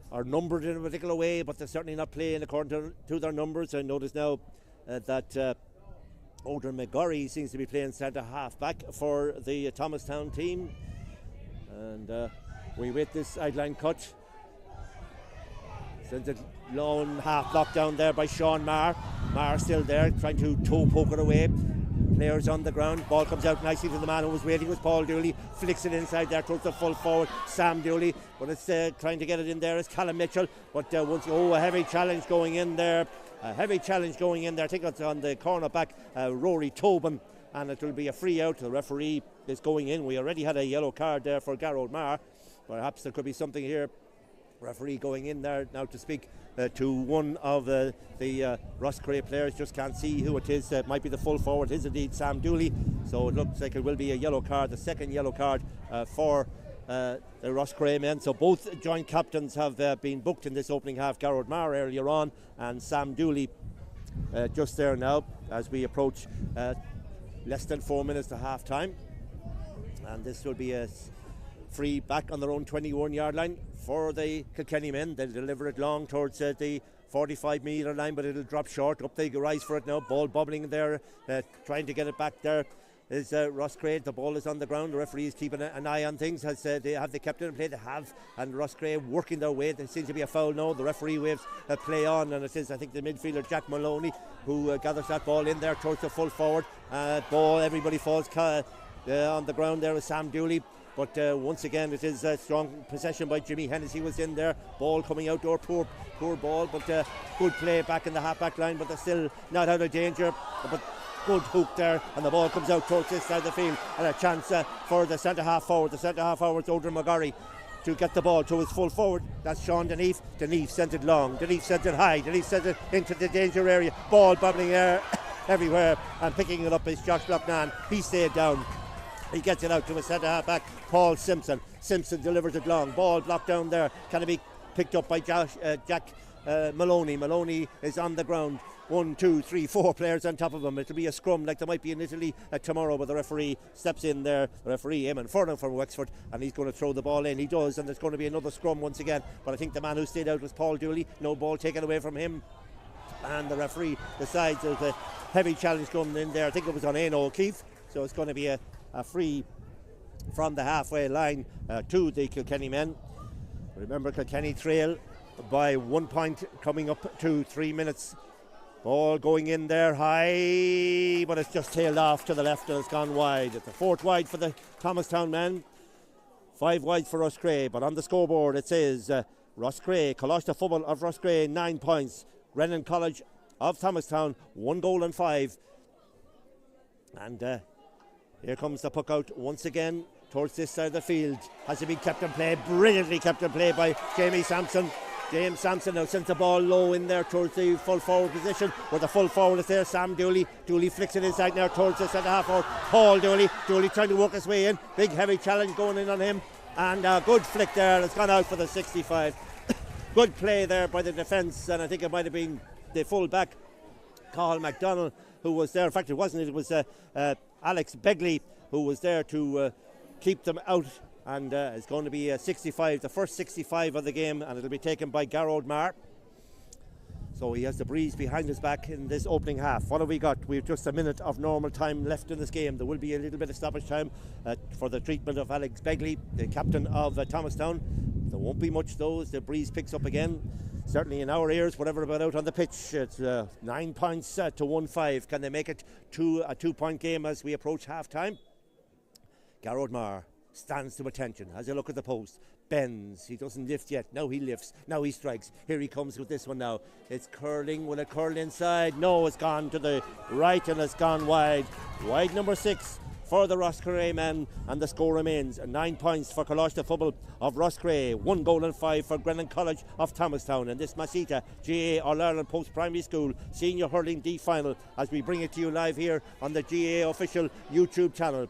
are numbered in a particular way, but they're certainly not playing according to their numbers. I notice now that Odin McGorry seems to be playing centre half back for the Thomastown team, and we wait this sideline cut. Sends it long, half blocked down there by Sean Marr. Marr still there, trying to toe poke it away. Players on the ground. Ball comes out nicely to the man who was waiting, was Paul Dooley. Flicks it inside there towards the full forward, Sam Dooley. But it's trying to get it in there is Callum Mitchell. But a heavy challenge going in there. I think it's on the corner back, Rory Tobin. And it will be a free out. The referee is going in. We already had a yellow card there for Garrod Marr. Perhaps there could be something here. Referee going in there now to speak to one of the Roscrea players. Just can't see who it is. It might be the full forward. It is indeed Sam Dooley. So it looks like it will be a yellow card, the second yellow card for the Roscrea men. So both joint captains have been booked in this opening half. Garrod Marr earlier on, and Sam Dooley just there now as we approach less than 4 minutes to half time. And this will be a free back on their own 21-yard line for the Kilkenny men. They'll deliver it long towards the 45-metre line, but it'll drop short. Up they rise for it now. Ball bubbling there, trying to get it back there is Roscrea. The ball is on the ground. The referee is keeping an eye on things. Have they kept it in play? They have. And Roscrea working their way. There seems to be a foul now. The referee waves a play on, and it is, I think, the midfielder Jack Maloney who gathers that ball in there towards the full forward. Ball, everybody falls on the ground there is Sam Dooley. But once again, it is a strong possession by Jimmy Hennessy was in there. Ball coming out door, poor ball, but good play back in the half-back line, but they're still not out of danger. But good hook there, and the ball comes out towards this side of the field, and a chance for the centre-half forward. The centre-half forward, Odin McGorry, to get the ball to his full forward. That's Sean Deneve. Deneve sent it long. Deneve sent it high. Deneve sent it into the danger area. Ball bubbling there. everywhere, and picking it up is Josh Loughnane. He stayed down. He gets it out to a centre half back, Paul Simpson. Simpson delivers it long. Ball blocked down there. Can it be picked up by Jack Maloney? Maloney is on the ground. 1, 2, 3, 4 players on top of him. It'll be a scrum like there might be in Italy tomorrow, but the referee steps in there. The referee, Eamon Furlong from Wexford, and he's going to throw the ball in. He does, and there's going to be another scrum once again. But I think the man who stayed out was Paul Dooley. No ball taken away from him. And the referee decides there's a heavy challenge going in there. I think it was on Aino O'Keefe. So it's going to be a free from the halfway line to the Kilkenny men. Remember, Kilkenny trail by 1 point coming up to 3 minutes. Ball going in there high, but it's just tailed off to the left and it's gone wide. It's a 4th wide for the Thomastown men, 5 wide for Roscrea, but on the scoreboard it says Roscrea, Coláiste Phobal of Roscrea 9 points, Grennan College of Thomastown 1 goal and 5. And here comes the puck out once again towards this side of the field. Has it been kept in play? Brilliantly kept in play by Jamie Sampson. James Sampson now sends the ball low in there towards the full forward position where the full forward is there. Sam Dooley. Dooley flicks it inside now towards the centre half forward. Paul Dooley. Dooley trying to work his way in. Big heavy challenge going in on him. And a good flick there. It's gone out for the 65. Good play there by the defence, and I think it might have been the full back, Carl McDonald, who was there. In fact, it wasn't. It was Alex Begley who was there to keep them out. And it's going to be 65, the first 65 of the game, and it'll be taken by Garrod Marr. So he has the breeze behind his back in this opening half. What have we got? We've just a minute of normal time left in this game. There will be a little bit of stoppage time for the treatment of Alex Begley, the captain of Thomastown. There won't be much though as the breeze picks up again. Certainly in our ears, whatever about out on the pitch, it's 9 points to 1-5. Can they make it to a 2-point game as we approach half time? Garrod Marr stands to attention, has a look at the post, bends, he doesn't lift yet, now he lifts, now he strikes, here he comes with this one now, it's curling, will it curl inside? No, it's gone to the right and it's gone wide number 6 for the Roscrea men, and the score remains 9 points for Coláiste Phobal of Roscrea, 1 goal and 5 for Grennan College of Thomastown, and this Masita GA All-Ireland Post-Primary School Senior Hurling D Final as we bring it to you live here on the GA official YouTube channel.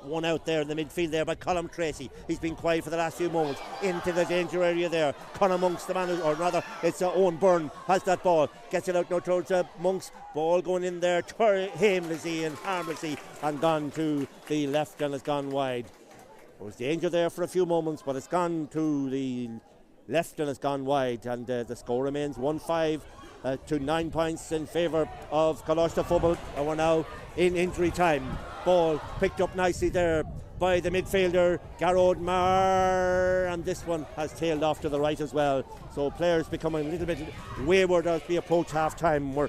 One out there in the midfield there by Colm Tracy. He's been quiet for the last few moments. Into the danger area there. Conor Monks, the man, or rather, it's Owen Byrne has that ball. Gets it out now towards Monks. Ball going in there, aimlessly and harmlessly, and gone to the left and has gone wide. There was danger there for a few moments, but it's gone to the left and it's gone wide. And the score remains 1-5 to 9 points in favour of Coláiste Phobal. And we're now in injury time. Ball picked up nicely there by the midfielder Garrod Marr, and this one has tailed off to the right as well. So players becoming a little bit wayward as we approach half time. We're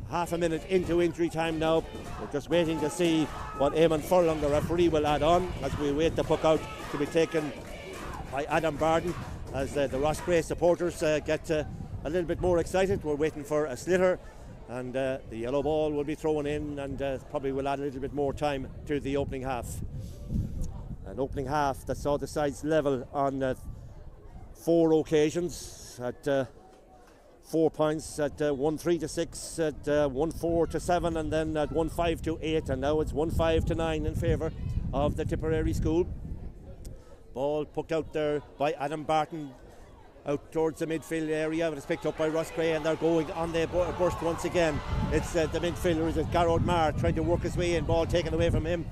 half a minute into injury time now. We're just waiting to see what Eamon Furlong, the referee, will add on as we wait the puck out to be taken by Adam Barden as the Roscrea supporters get a little bit more excited. We're waiting for a sliotar, and the yellow ball will be thrown in, and probably will add a little bit more time to the opening half. An opening half that saw the sides level on 4 occasions at 4 points, at 1-3 to 6, at 1-4 to 7, and then at 1-5 to 8, and now it's 1-5 to 9 in favour of the Tipperary School. Ball poked out there by Adam Barton out towards the midfield area, but it's picked up by Roscrea, and they're going on the burst once again. It's the midfielder, is Garrod Marr, trying to work his way in, ball taken away from him,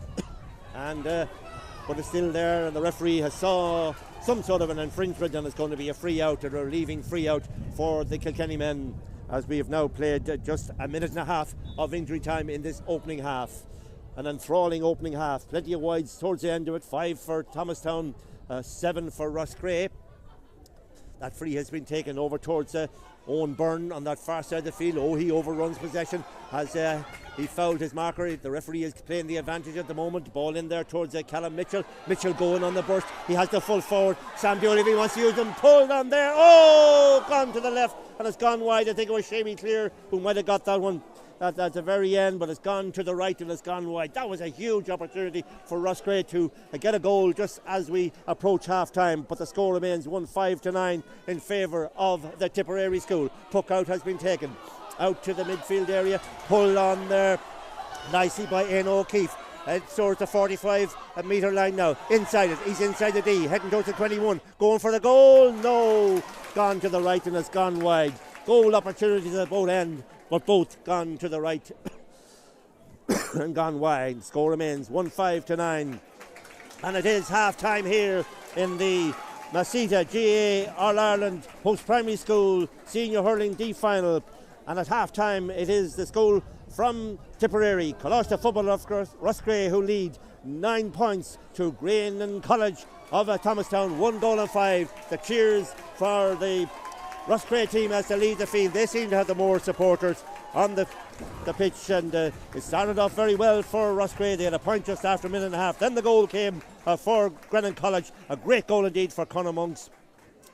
and but it's still there, and the referee has saw some sort of an infringement, and it's going to be a free out, or a relieving free out for the Kilkenny men, as we have now played just a minute and a half of injury time in this opening half. An enthralling opening half, plenty of wides towards the end of it, 5 for Thomastown, 7 for Roscrea. That free has been taken over towards Owen Byrne on that far side of the field. Oh, he overruns possession. Has he fouled his marker? The referee is playing the advantage at the moment. Ball in there towards Callum Mitchell. Mitchell going on the burst. He has the full forward. Sam Dooley, if he wants to use them, pulled on there. Oh, gone to the left, and it's gone wide. I think it was Shamie Clear who might have got that one. at the very end, but it's gone to the right and it's gone wide. That was a huge opportunity for Roscrea to get a goal just as we approach half time, but the score remains 1-5 in favour of the Tipperary school. Puck out has been taken out to the midfield area, pulled on there nicely by Ian O'Keefe. It's towards the 45-metre line now. Inside it, he's inside the D, heading towards the 21, going for the goal. No, gone to the right and it's gone wide. Goal opportunities at both ends, but both gone to the right and gone wide. Score remains 1-5 and it is half time here in the Masita GA All-Ireland Post-Primary School Senior Hurling D Final, and at half time it is the school from Tipperary, Scoil Phobal Roscrea, who lead 9 points to Grennan College of Thomastown, 1-5. The cheers for the Roscrea team as they lead the field. They seem to have the more supporters on the pitch, and it started off very well for Roscrea. They had a point just after a minute and a half. Then the goal came for Grennan College. A great goal indeed for Conor Monks.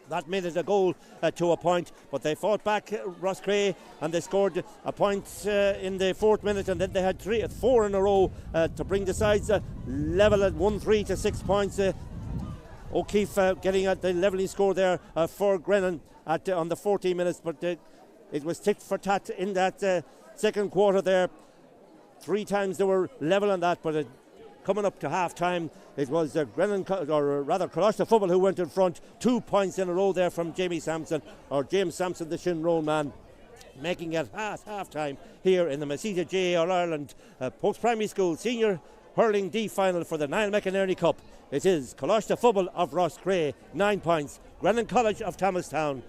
That made it a goal to a point, but they fought back, Roscrea, and they scored a point in the 4th minute, and then they had 4 in a row to bring the sides level at 1-3 to 6 points. O'Keefe getting at the levelling score there for Grennan on the 14 minutes, but it was tit for tat in that second quarter there. 3 times they were level on that, but coming up to half time, it was Grennan, or rather Scoil Phobal, who went in front. 2 points in a row there from James Sampson, the Shinrone man, making it half time here in the Masita GA All-Ireland Post-Primary School Senior Hurling D Final for the Niall McInerney Cup. It is Scoil Phobal of Roscrea, 9 points. Grennan College of Thomastown,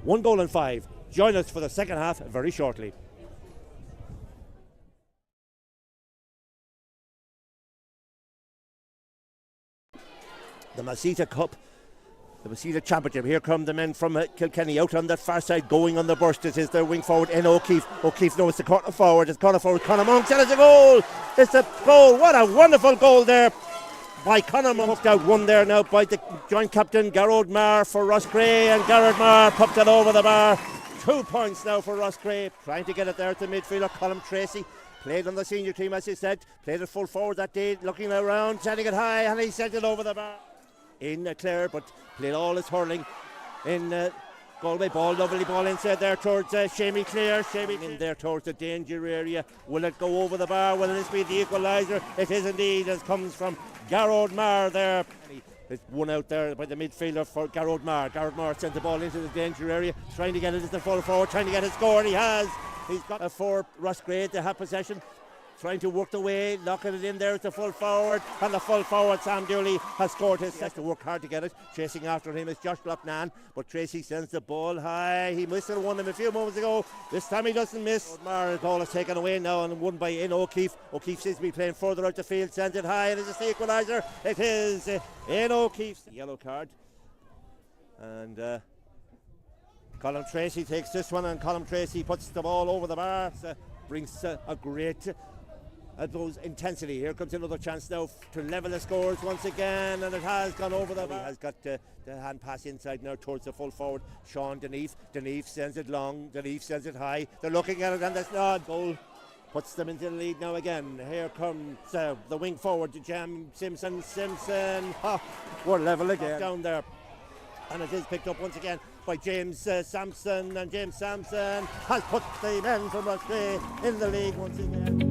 1-5. Join us for the second half very shortly. The Masita Cup, the Masita Championship. Here come the men from Kilkenny out on that far side, going on the burst. It is their wing forward in O'Keefe. O'Keefe knows the corner forward. It's corner forward Conor Monks, and it's a goal. It's a goal. What a wonderful goal there by Conor Monks. Hooked out one there now by the joint captain Garrod Marr for Roscrea, and Garrod Marr popped it over the bar. 2 points now for Roscrea, trying to get it there at the midfielder Colm Tracy. Played on the senior team, as he said. Played it full forward that day, looking around, setting it high, and he sent it over the bar. In Clare, but played all his hurling in Galway. Ball, lovely ball inside there towards Shamey Clare. Shamey in there towards the danger area. Will it go over the bar? Will this be the equaliser? It is indeed, as comes from Garrod Marr there. It's won out there by the midfielder for Garrod Marr. Garrod Marr sent the ball into the danger area, trying to get it as the full forward, trying to get a score, and he has. He's got a 4 Roscrea to have possession. Trying to work the way, locking it in there as the full forward, and the full forward Sam Dooley has scored his. He has to work hard to get it. Chasing after him is Josh Loughnane, but Tracy sends the ball high. He missed it, won him a few moments ago. This time he doesn't miss. Mar's ball is taken away now and won by Ian O'Keefe. O'Keefe seems to be playing further out the field, sends it high, and it's the equaliser. It is Ian O'Keefe's yellow card, and Colm Tracy takes this one, and Colm Tracy puts the ball over the bar. Brings a great those intensity. Here comes another chance now to level the scores once again, and it has gone over the bar. He has got the hand pass inside now towards the full forward Sean Deneve. Deneve sends it long, Deneve sends it high. They're looking at it, and that's not goal. Puts them into the lead now again. Here comes the wing forward, Jam Simpson. We're level again down there, and it is picked up once again by James Sampson, and James Sampson has put the men from Roscrea in the league once again.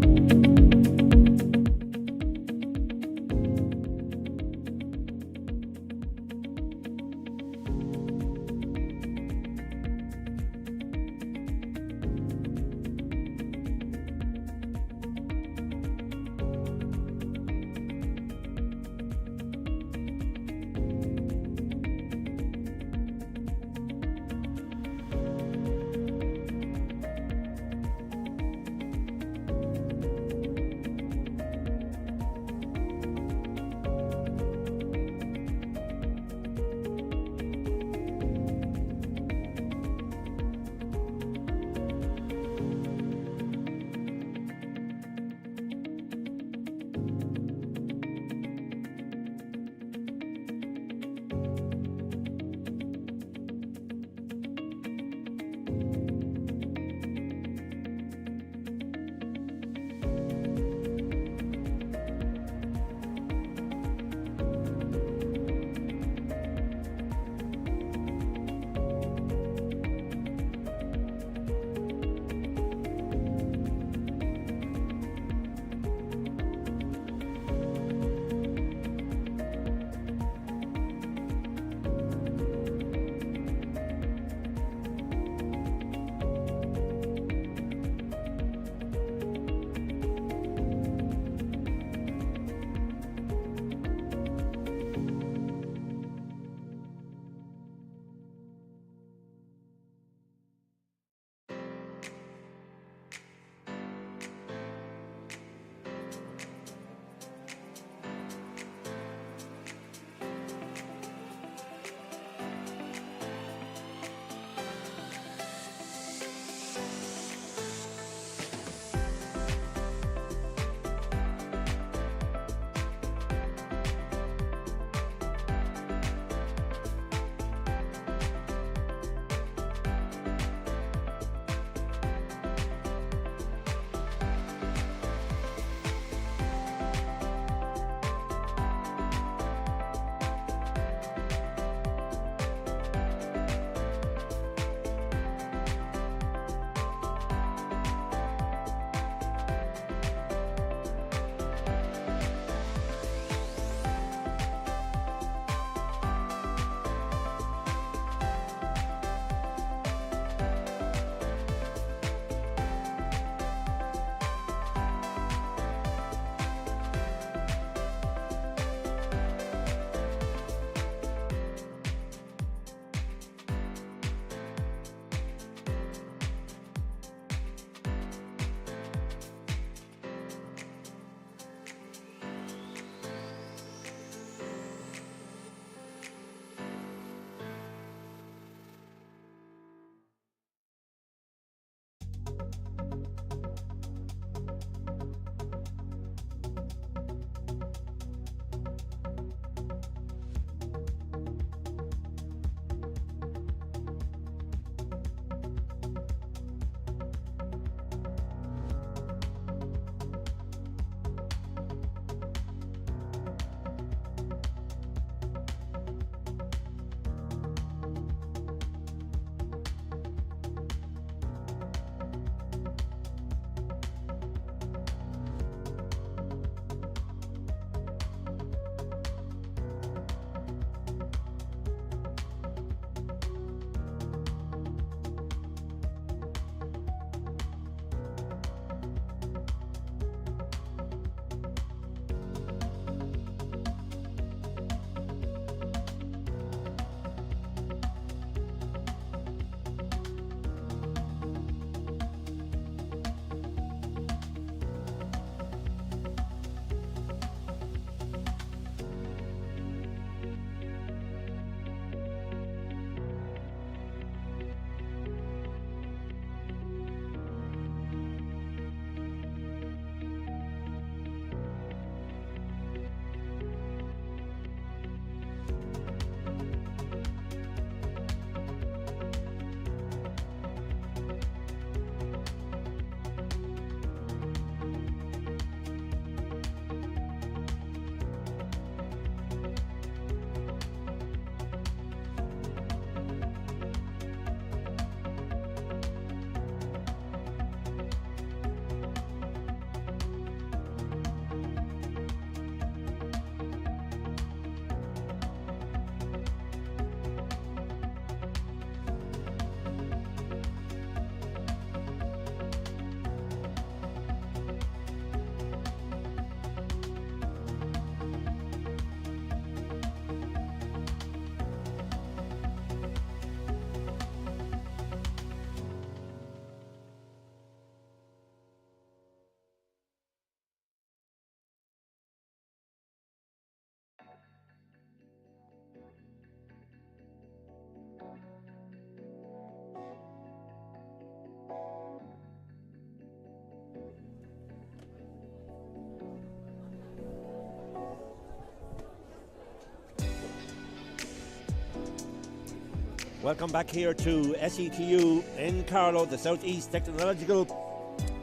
Welcome back here to SETU in Carlow, the Southeast Technological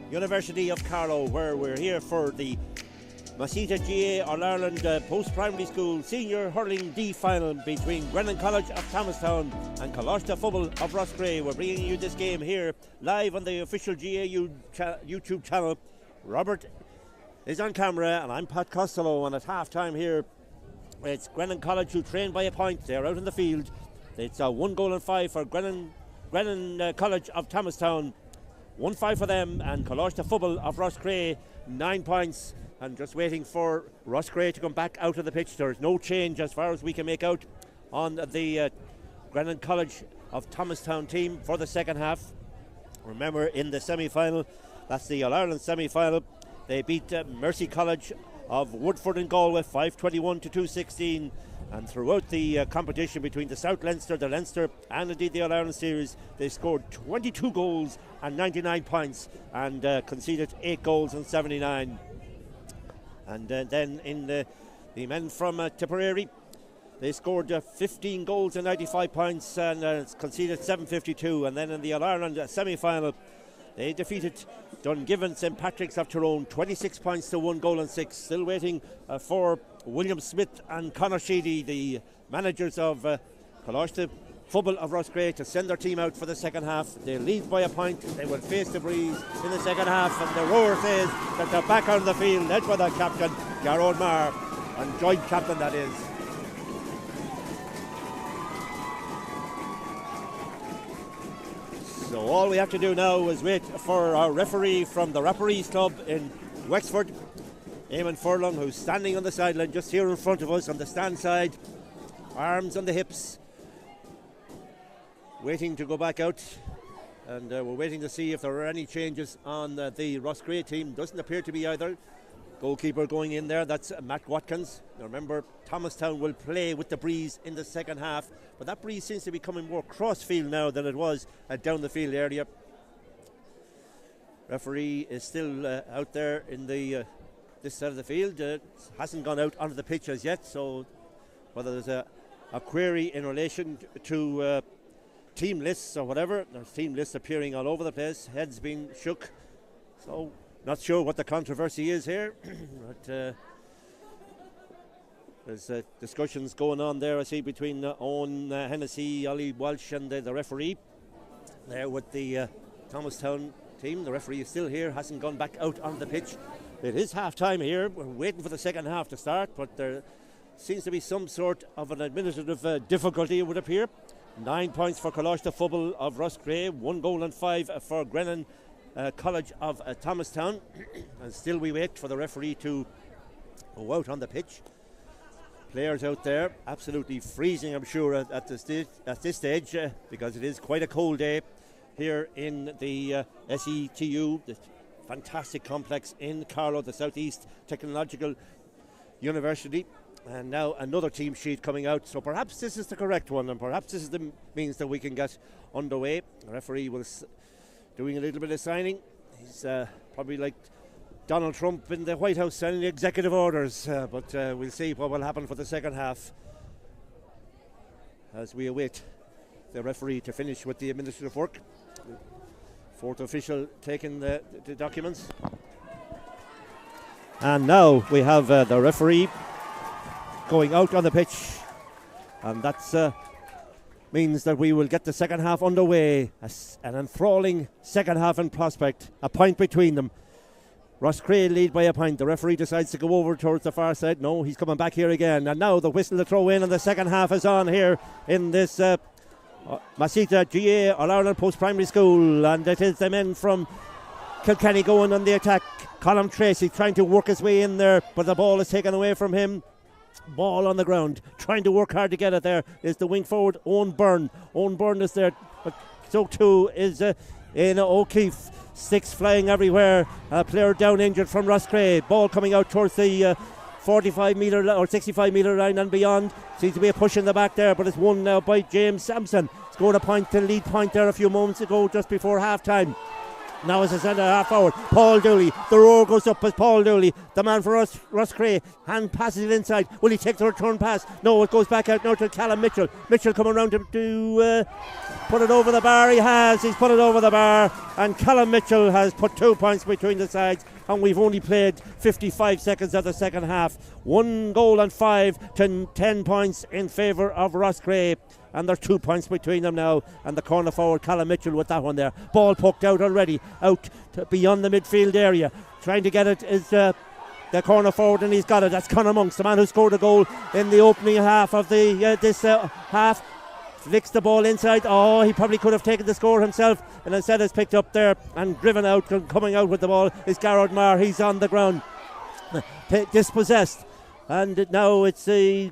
University of Carlow, where we're here for the Masita GA All-Ireland Post-Primary School Senior Hurling D Final between Grennan College of Thomastown and Scoil Phobal of Roscrea. We're bringing you this game here live on the official GA YouTube channel. Robert is on camera and I'm Pat Costello, and at half-time here it's Grennan College who train by a point. They're out in the field. It's 1 goal and 5 for Grennan College of Thomastown. 1-5 for them, and Scoil Phobal of Roscrea 9 points. And just waiting for Roscrea to come back out of the pitch. There's no change as far as we can make out on the Grennan College of Thomastown team for the second half. Remember, in the semi-final, that's the All-Ireland semi-final, they beat Mercy College of Woodford and Galway 5-21 to 2-16. And throughout the competition between the South Leinster, the Leinster and indeed the All-Ireland series, they scored 22 goals and 99 points and conceded 8 goals and 79. And then in the men from Tipperary, they scored 15 goals and 95 points and conceded 752. And then in the All-Ireland semi-final, they defeated Dungiven St Patrick's of Tyrone 26 points to 1 goal and 6. Still waiting for William Smith and Conor Sheedy, the managers of Scoil Phobal of Roscrea, to send their team out for the second half. They lead by a point. They will face the breeze in the second half, and the roar says that they're back on the field, led by their captain, Garrod Marr, and joint captain that is. So all we have to do now is wait for our referee from the Rapparees Club in Wexford, Eamon Furlong, who's standing on the sideline just here in front of us on the stand side, arms on the hips, waiting to go back out. And we're waiting to see if there are any changes on the Roscrea team. Doesn't appear to be either. Goalkeeper going in there, that's Matt Watkins. Now remember, Thomastown will play with the breeze in the second half, but that breeze seems to be coming more cross-field now than it was down the field area. Referee is still out there in the this side of the field. Hasn't gone out onto the pitch as yet, so whether there's a query in relation to team lists or whatever. There's team lists appearing all over the place, heads being shook, so not sure what the controversy is here. But there's discussions going on there, I see, between Owen Hennessy, Ollie Walsh and the referee there with the Thomastown team. The referee is still here, hasn't gone back out on the pitch. It is half time here. We're waiting for the second half to start, but there seems to be some sort of an administrative difficulty, it would appear. 9 points for Scoil Phobal of Roscrea, 1 goal and 5 for Grennan College of Thomastown. And still we wait for the referee to go out on the pitch. Players out there absolutely freezing, I'm sure, at this stage, because it is quite a cold day here in the SETU, the fantastic complex in Carlow, the Southeast Technological University. And now another team sheet coming out, so perhaps this is the correct one, and perhaps this is the means that we can get underway. The referee was doing a little bit of signing. He's probably like Donald Trump in the White House signing the executive orders, but we'll see what will happen for the second half as we await the referee to finish with the administrative work. Fourth official taking the documents. And now we have the referee going out on the pitch, and that's means that we will get the second half underway. An enthralling second half in prospect, a point between them. Roscrea lead by a point. The referee decides to go over towards the far side. No, he's coming back here again, and now the whistle to throw in, and the second half is on here in this Masita GA All-Ireland Post-Primary School, and it is the men from Kilkenny going on the attack. Colm Tracy trying to work his way in there, but the ball is taken away from him. Ball on the ground, trying to work hard to get it. There is the wing forward, Owen Byrne. Owen Byrne is there, but so too is Éanna O'Keefe. Sticks flying everywhere. A player down injured from Roscrea. Ball coming out towards the 45 metre or 65 metre line and beyond. Seems to be a push in the back there, but it's won now by James Sampson. Scored a point, the lead point there a few moments ago, just before half time. Now as a centre half forward, Paul Dooley. The roar goes up as Paul Dooley, the man for Roscrea, hand passes it inside. Will he take the return pass? No, it goes back out now to Callum Mitchell. Mitchell coming around to put it over the bar. He's put it over the bar, and Callum Mitchell has put 2 points between the sides, and we've only played 55 seconds of the second half. 1 goal and 5 to 10 points in favour of Roscrea. And there's 2 points between them now. And the corner forward, Callum Mitchell, with that one there. Ball poked out already, out to beyond the midfield area. Trying to get it is the corner forward, and he's got it. That's Conor Monks, the man who scored a goal in the opening half of this half. Flicks the ball inside. Oh, he probably could have taken the score himself, and instead it's picked up there and driven out. And coming out with the ball is Garrod Marr. He's on the ground, dispossessed. And now it's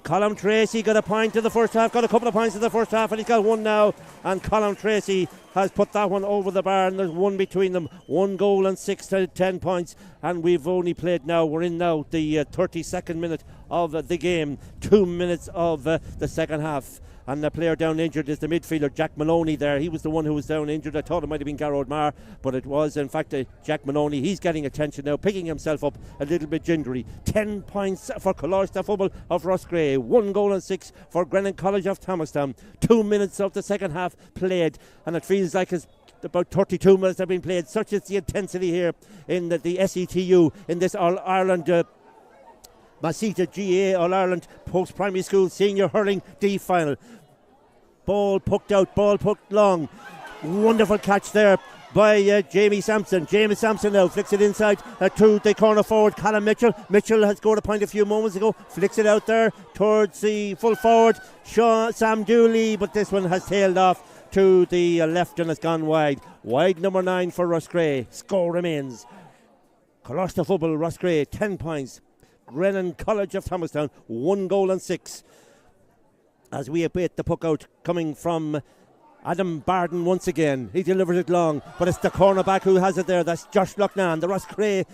Colin Tracy got a point in the first half, got a couple of points in the first half, and he's got one now. And Colin Tracy has put that one over the bar, and there's one between them. 1 goal and 6 to 10 points. And we've only played now, we're in now the 32nd minute of the game, 2 minutes of the second half. And the player down injured is the midfielder Jack Maloney there. He was the one who was down injured. I thought it might have been Garrod Marr, but it was in fact Jack Maloney. He's getting attention now, picking himself up a little bit gingerly. 10 points for Scoil Phobal of Roscrea. 1 goal and 6 for Grennan College of Thomastown. 2 minutes of the second half played, and it feels like it's about 32 minutes have been played. Such is the intensity here in the SETU in this All-Ireland Masita GA All-Ireland Post-Primary School Senior Hurling D Final. Ball poked out, ball poked long. Wonderful catch there by Jamie Sampson. Jamie Sampson now flicks it inside to the corner forward, Callum Mitchell. Mitchell has scored a point a few moments ago. Flicks it out there towards the full forward, Sam Dooley, but this one has tailed off to the left and has gone wide. Wide number 9 for Roscrea. Score remains Scoil Phobal Roscrea 10 points. Grennan College of Thomastown 1 goal and 6. As we await the puck out coming from Adam Barden once again. He delivers it long, but it's the cornerback who has it there. That's Josh Loughnane, the Roscrea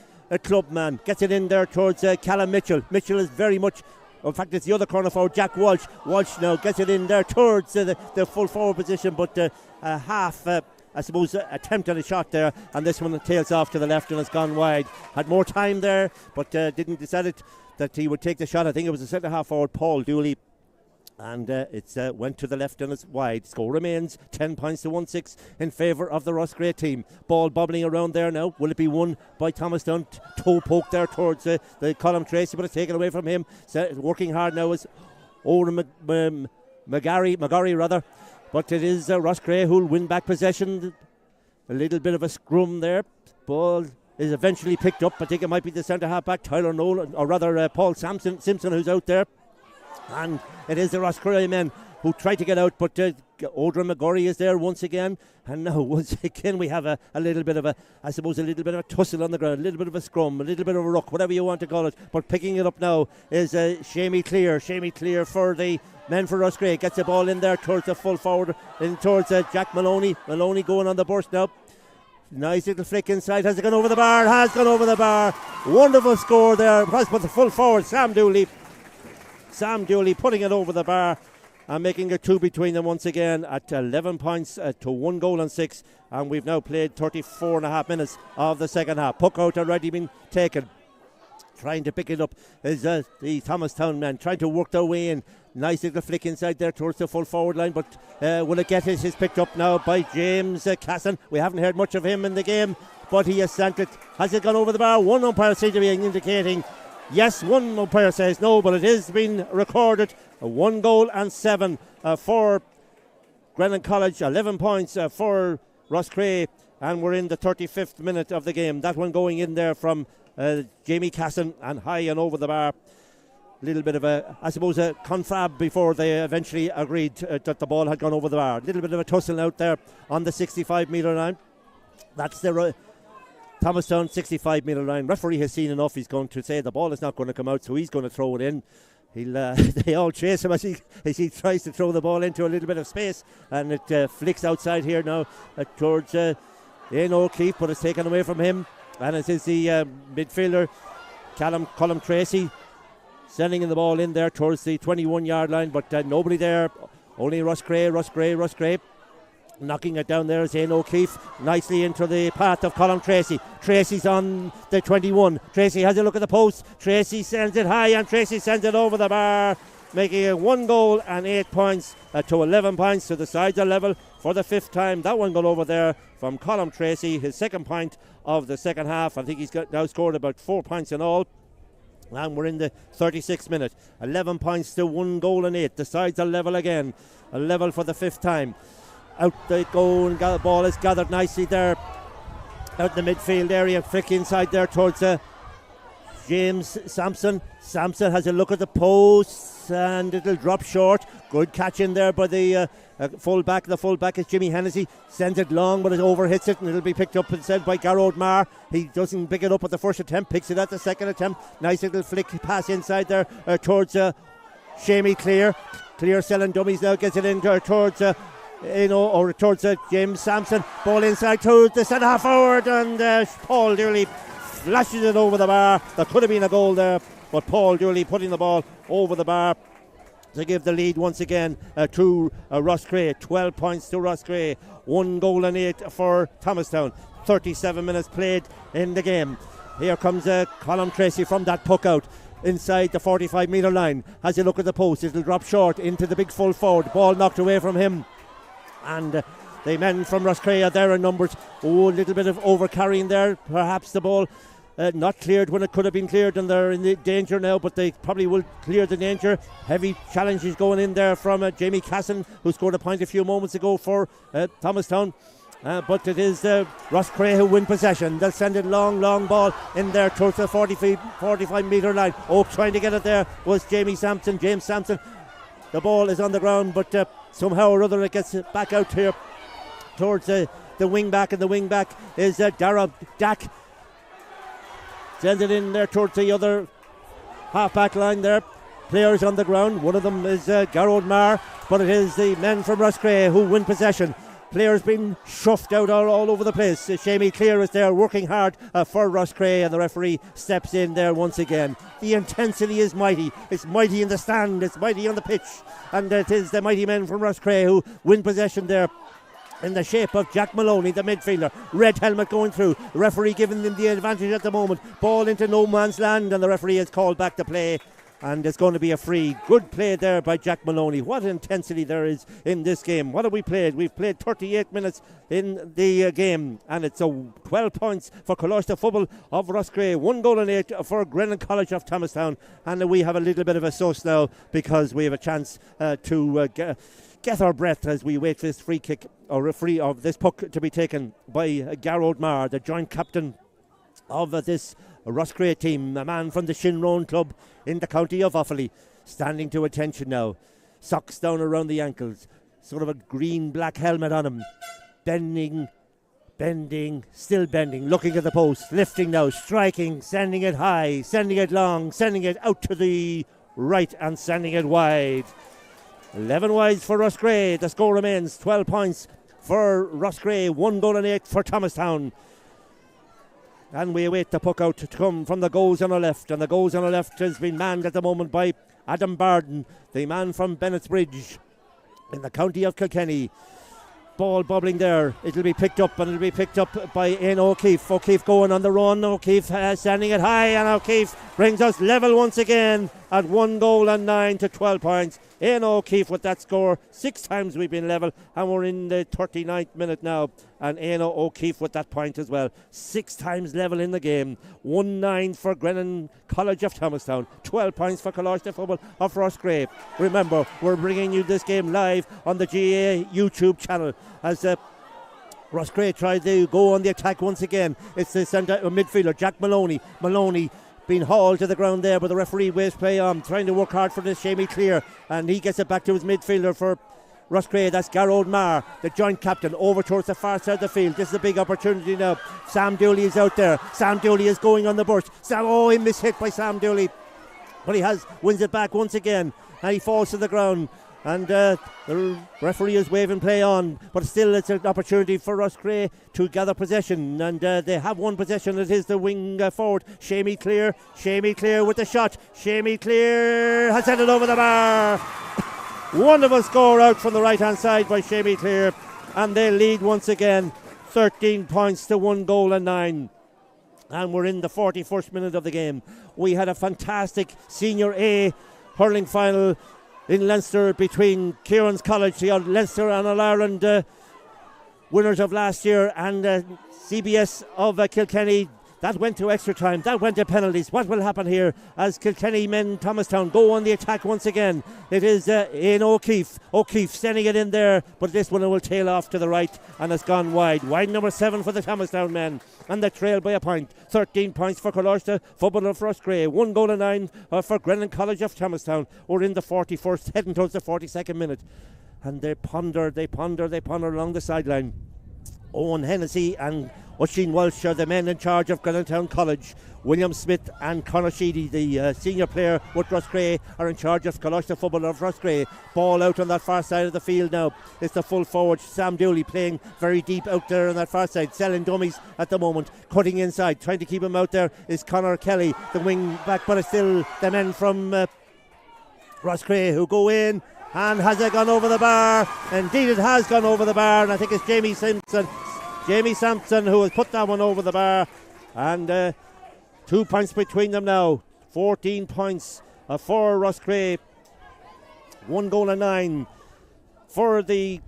club man. Gets it in there towards Callum Mitchell. Mitchell is very much, in fact it's the other corner forward, Jack Walsh. Walsh now gets it in there towards the full forward position, but a half attempt at a shot there, and this one tails off to the left and has gone wide. Had more time there, but didn't decide that he would take the shot. I think it was the centre half forward, Paul Dooley, and it went to the left and it's wide. Score remains 10 points to 1-6 in favour of the Roscrea team. Ball bobbling around there now. Will it be won by Thomastown? Toe poke there towards the Colin Tracy, but it's taken away from him. Working hard now is Owen McGarry rather. But it is Roscrea who'll win back possession. A little bit of a scrum there. Ball is eventually picked up. I think it might be the centre half back, Tyler Nolan, or rather Paul Simpson who's out there. And it is the Roscrea men who try to get out, but Odra McGorry is there once again. And now once again we have a little bit of a tussle on the ground, a little bit of a scrum, a little bit of a ruck, whatever you want to call it. But picking it up now is Shamey Clear for the men for Roscrea. Gets the ball in there towards the full forward, in towards Jack Maloney. Maloney going on the burst now. Nice little flick inside. Has it gone over the bar? Has gone over the bar. Wonderful score there. But the full forward, Sam Dooley putting it over the bar and making it 2 between them once again at 11 points to 1 goal and 6. And we've now played 34 and a half minutes of the second half. Puck out already been taken. Trying to pick it up is the Thomastown men, trying to work their way in. Nice little flick inside there towards the full forward line, but will it get it? It's picked up now by James Casson. We haven't heard much of him in the game, but he has sent it. Has it gone over the bar? One umpire seems to be indicating yes, one umpire says no, but it is been recorded. 1 goal and 7 for Grennan College, 11 points for Roscrea, and we're in the 35th minute of the game. That one going in there from Jamie Casson and high and over the bar. Little bit of a confab before they eventually agreed that the ball had gone over the bar. Little bit of a tussle out there on the 65-metre line. That's the Thomastown 65-metre line. Referee has seen enough. He's going to say the ball is not going to come out, so he's going to throw it in. They all chase him as he tries to throw the ball into a little bit of space, and it flicks outside here now towards Ian O'Keefe, but it's taken away from him. And it is the midfielder Colin Tracy sending the ball in there towards the 21-yard line, but nobody there. Only Roscrea. Knocking it down there is Ian O'Keefe, nicely into the path of Colm Tracy. Tracy's on the 21. Tracy has a look at the post. Tracy sends it high and Tracy sends it over the bar, making it 1 goal and 8 points to 11 points. So the sides are level for the 5th time. That one goal over there from Colm Tracy, his 2nd point of the second half. I think he's now scored about 4 points in all. And we're in the 36th minute. 11 points to 1 goal and 8. The sides are level again. A level for the 5th time. Out they go, and the ball is gathered nicely there out in the midfield area. Flick inside there towards James Sampson. Sampson has a look at the posts and it'll drop short. Good catch in there by the fullback. The fullback is Jimmy Hennessy. Sends it long, but it overhits it, and it'll be picked up instead by Garrod Marr. He doesn't pick it up at the first attempt, picks it at the second attempt. Nice little flick pass inside there towards Shamey Clear. Clear selling dummies now, gets it in towards towards James Sampson. Ball inside to the centre half forward, and Paul Dooley flashes it over the bar. There could have been a goal there, but Paul Dooley putting the ball over the bar to give the lead once again to Roscrea. 12 points to Roscrea. 1 goal and 8 for Thomastown. 37 minutes played in the game. Here comes Colm Tracy from that puck out inside the 45 metre line. Has a look at the post. It'll drop short into the big full forward. Ball knocked away from him. And the men from Roscrea there in numbers. A little bit of over carrying there. Perhaps the ball not cleared when it could have been cleared, and they're in the danger now, but they probably will clear the danger. Heavy challenges going in there from Jamie Casson, who scored a point a few moments ago for Thomastown. But it is Roscrea who win possession. They'll send it long ball in there towards the 45 metre line. Trying to get it there was James Sampson. The ball is on the ground, but somehow or other it gets back out here towards the wing back, and the wing back is Dara Dack. Sends it in there towards the other half back line there. Players on the ground. One of them is Garrod Marr, but it is the men from Roscrea who win possession. Players being shoved out all over the place. Shamey Clear is there working hard for Roscrea, and the referee steps in there once again. The intensity is mighty. It's mighty in the stand. It's mighty on the pitch. And it is the mighty men from Roscrea who win possession there in the shape of Jack Maloney, the midfielder. Red helmet going through. The referee giving them the advantage at the moment. Ball into no man's land, and the referee has called back the play. And it's going to be a free. Good play there by Jack Maloney. What intensity there is in this game. What have we played? We've played 38 minutes in the game, and it's 12 points for Scoil Phobal of Roscrea. 1 goal and 8 for Grennan College of Thomastown. And we have a little bit of a sauce now, because we have a chance to get our breath as we wait for this free kick, or referee of this puck to be taken by Garrod Marr, the joint captain of this Roscrea team, a man from the Shinrone club in the county of Offaly, standing to attention now. Socks down around the ankles, sort of a green-black helmet on him. Bending, still bending, looking at the post, lifting now, striking, sending it high, sending it long, sending it out to the right and sending it wide. 11 wides for Roscrea. The score remains 12 points for Roscrea, 1 goal and 8 for Thomastown. And we await the puck out to come from the goals on our left. And the goals on our left has been manned at the moment by Adam Barden, the man from Bennett's Bridge in the county of Kilkenny. Ball bubbling there. It'll be picked up, and it'll be picked up by Ian O'Keefe. O'Keefe going on the run. O'Keefe sending it high, and O'Keefe brings us level once again at 1 goal and 9 to 12 points. Ian O'Keefe with that score. 6 times we've been level, and we're in the 39th minute now. And Ian O'Keefe with that point as well. 6 times level in the game. 1-9 for Grennan College of Thomastown. 12 points for Scoil Phobal of Roscrea. Remember, we're bringing you this game live on the GA YouTube channel as Roscrea tried to go on the attack once again. It's the centre midfielder, Jack Maloney. Maloney being hauled to the ground there, but the referee waves play on, trying to work hard for this Shamey Clear, and he gets it back to his midfielder for Roscrea. That's Garrod Marr, the joint captain, over towards the far side of the field. This is a big opportunity now. Sam Dooley is out there. Sam Dooley is going on the burst. He mishit by Sam Dooley, but he wins it back once again, and he falls to the ground. And the referee is waving play on, but still it's an opportunity for Roscrea to gather possession, and they have one possession. It is the wing forward, Shamey Clear with the shot. Shamey Clear has sent it over the bar. Wonderful score out from the right hand side by Shamey Clear. and they lead once again 13 points to 1 goal and 9. And we're in the 41st minute of the game. We had a fantastic Senior A hurling final in Leinster between Kieran's College, the Leinster and All-Ireland winners of last year, and CBS of Kilkenny. That went to extra time. That went to penalties. What will happen here as Kilkenny men Thomastown go on the attack once again? It is in O'Keefe. O'Keefe sending it in there, but this one will tail off to the right and has gone wide. Wide number 7 for the Thomastown men. And they trail by a point. 13 points for Scoil Phobal Roscrea. 1 goal and 9 for Grennan College of Thomastown. We're in the 41st, heading towards the 42nd minute. And they ponder along the sideline. Owen Hennessy and Oisin Walsh are the men in charge of Grennan College. William Smith and Conor Sheedy, the senior player with Roscrea, are in charge of Scoil Phobal of Roscrea. Ball out on that far side of the field now. It's the full forward, Sam Dooley, playing very deep out there on that far side, selling dummies at the moment, cutting inside, trying to keep him out there is Conor Kelly, the wing back, but it's still the men from Roscrea who go in. And has it gone over the bar? Indeed it has gone over the bar, and I think it's Jamie Sampson who has put that one over the bar. And 2 points between them now. 14 points for Roscrea. 1 goal and 9 for the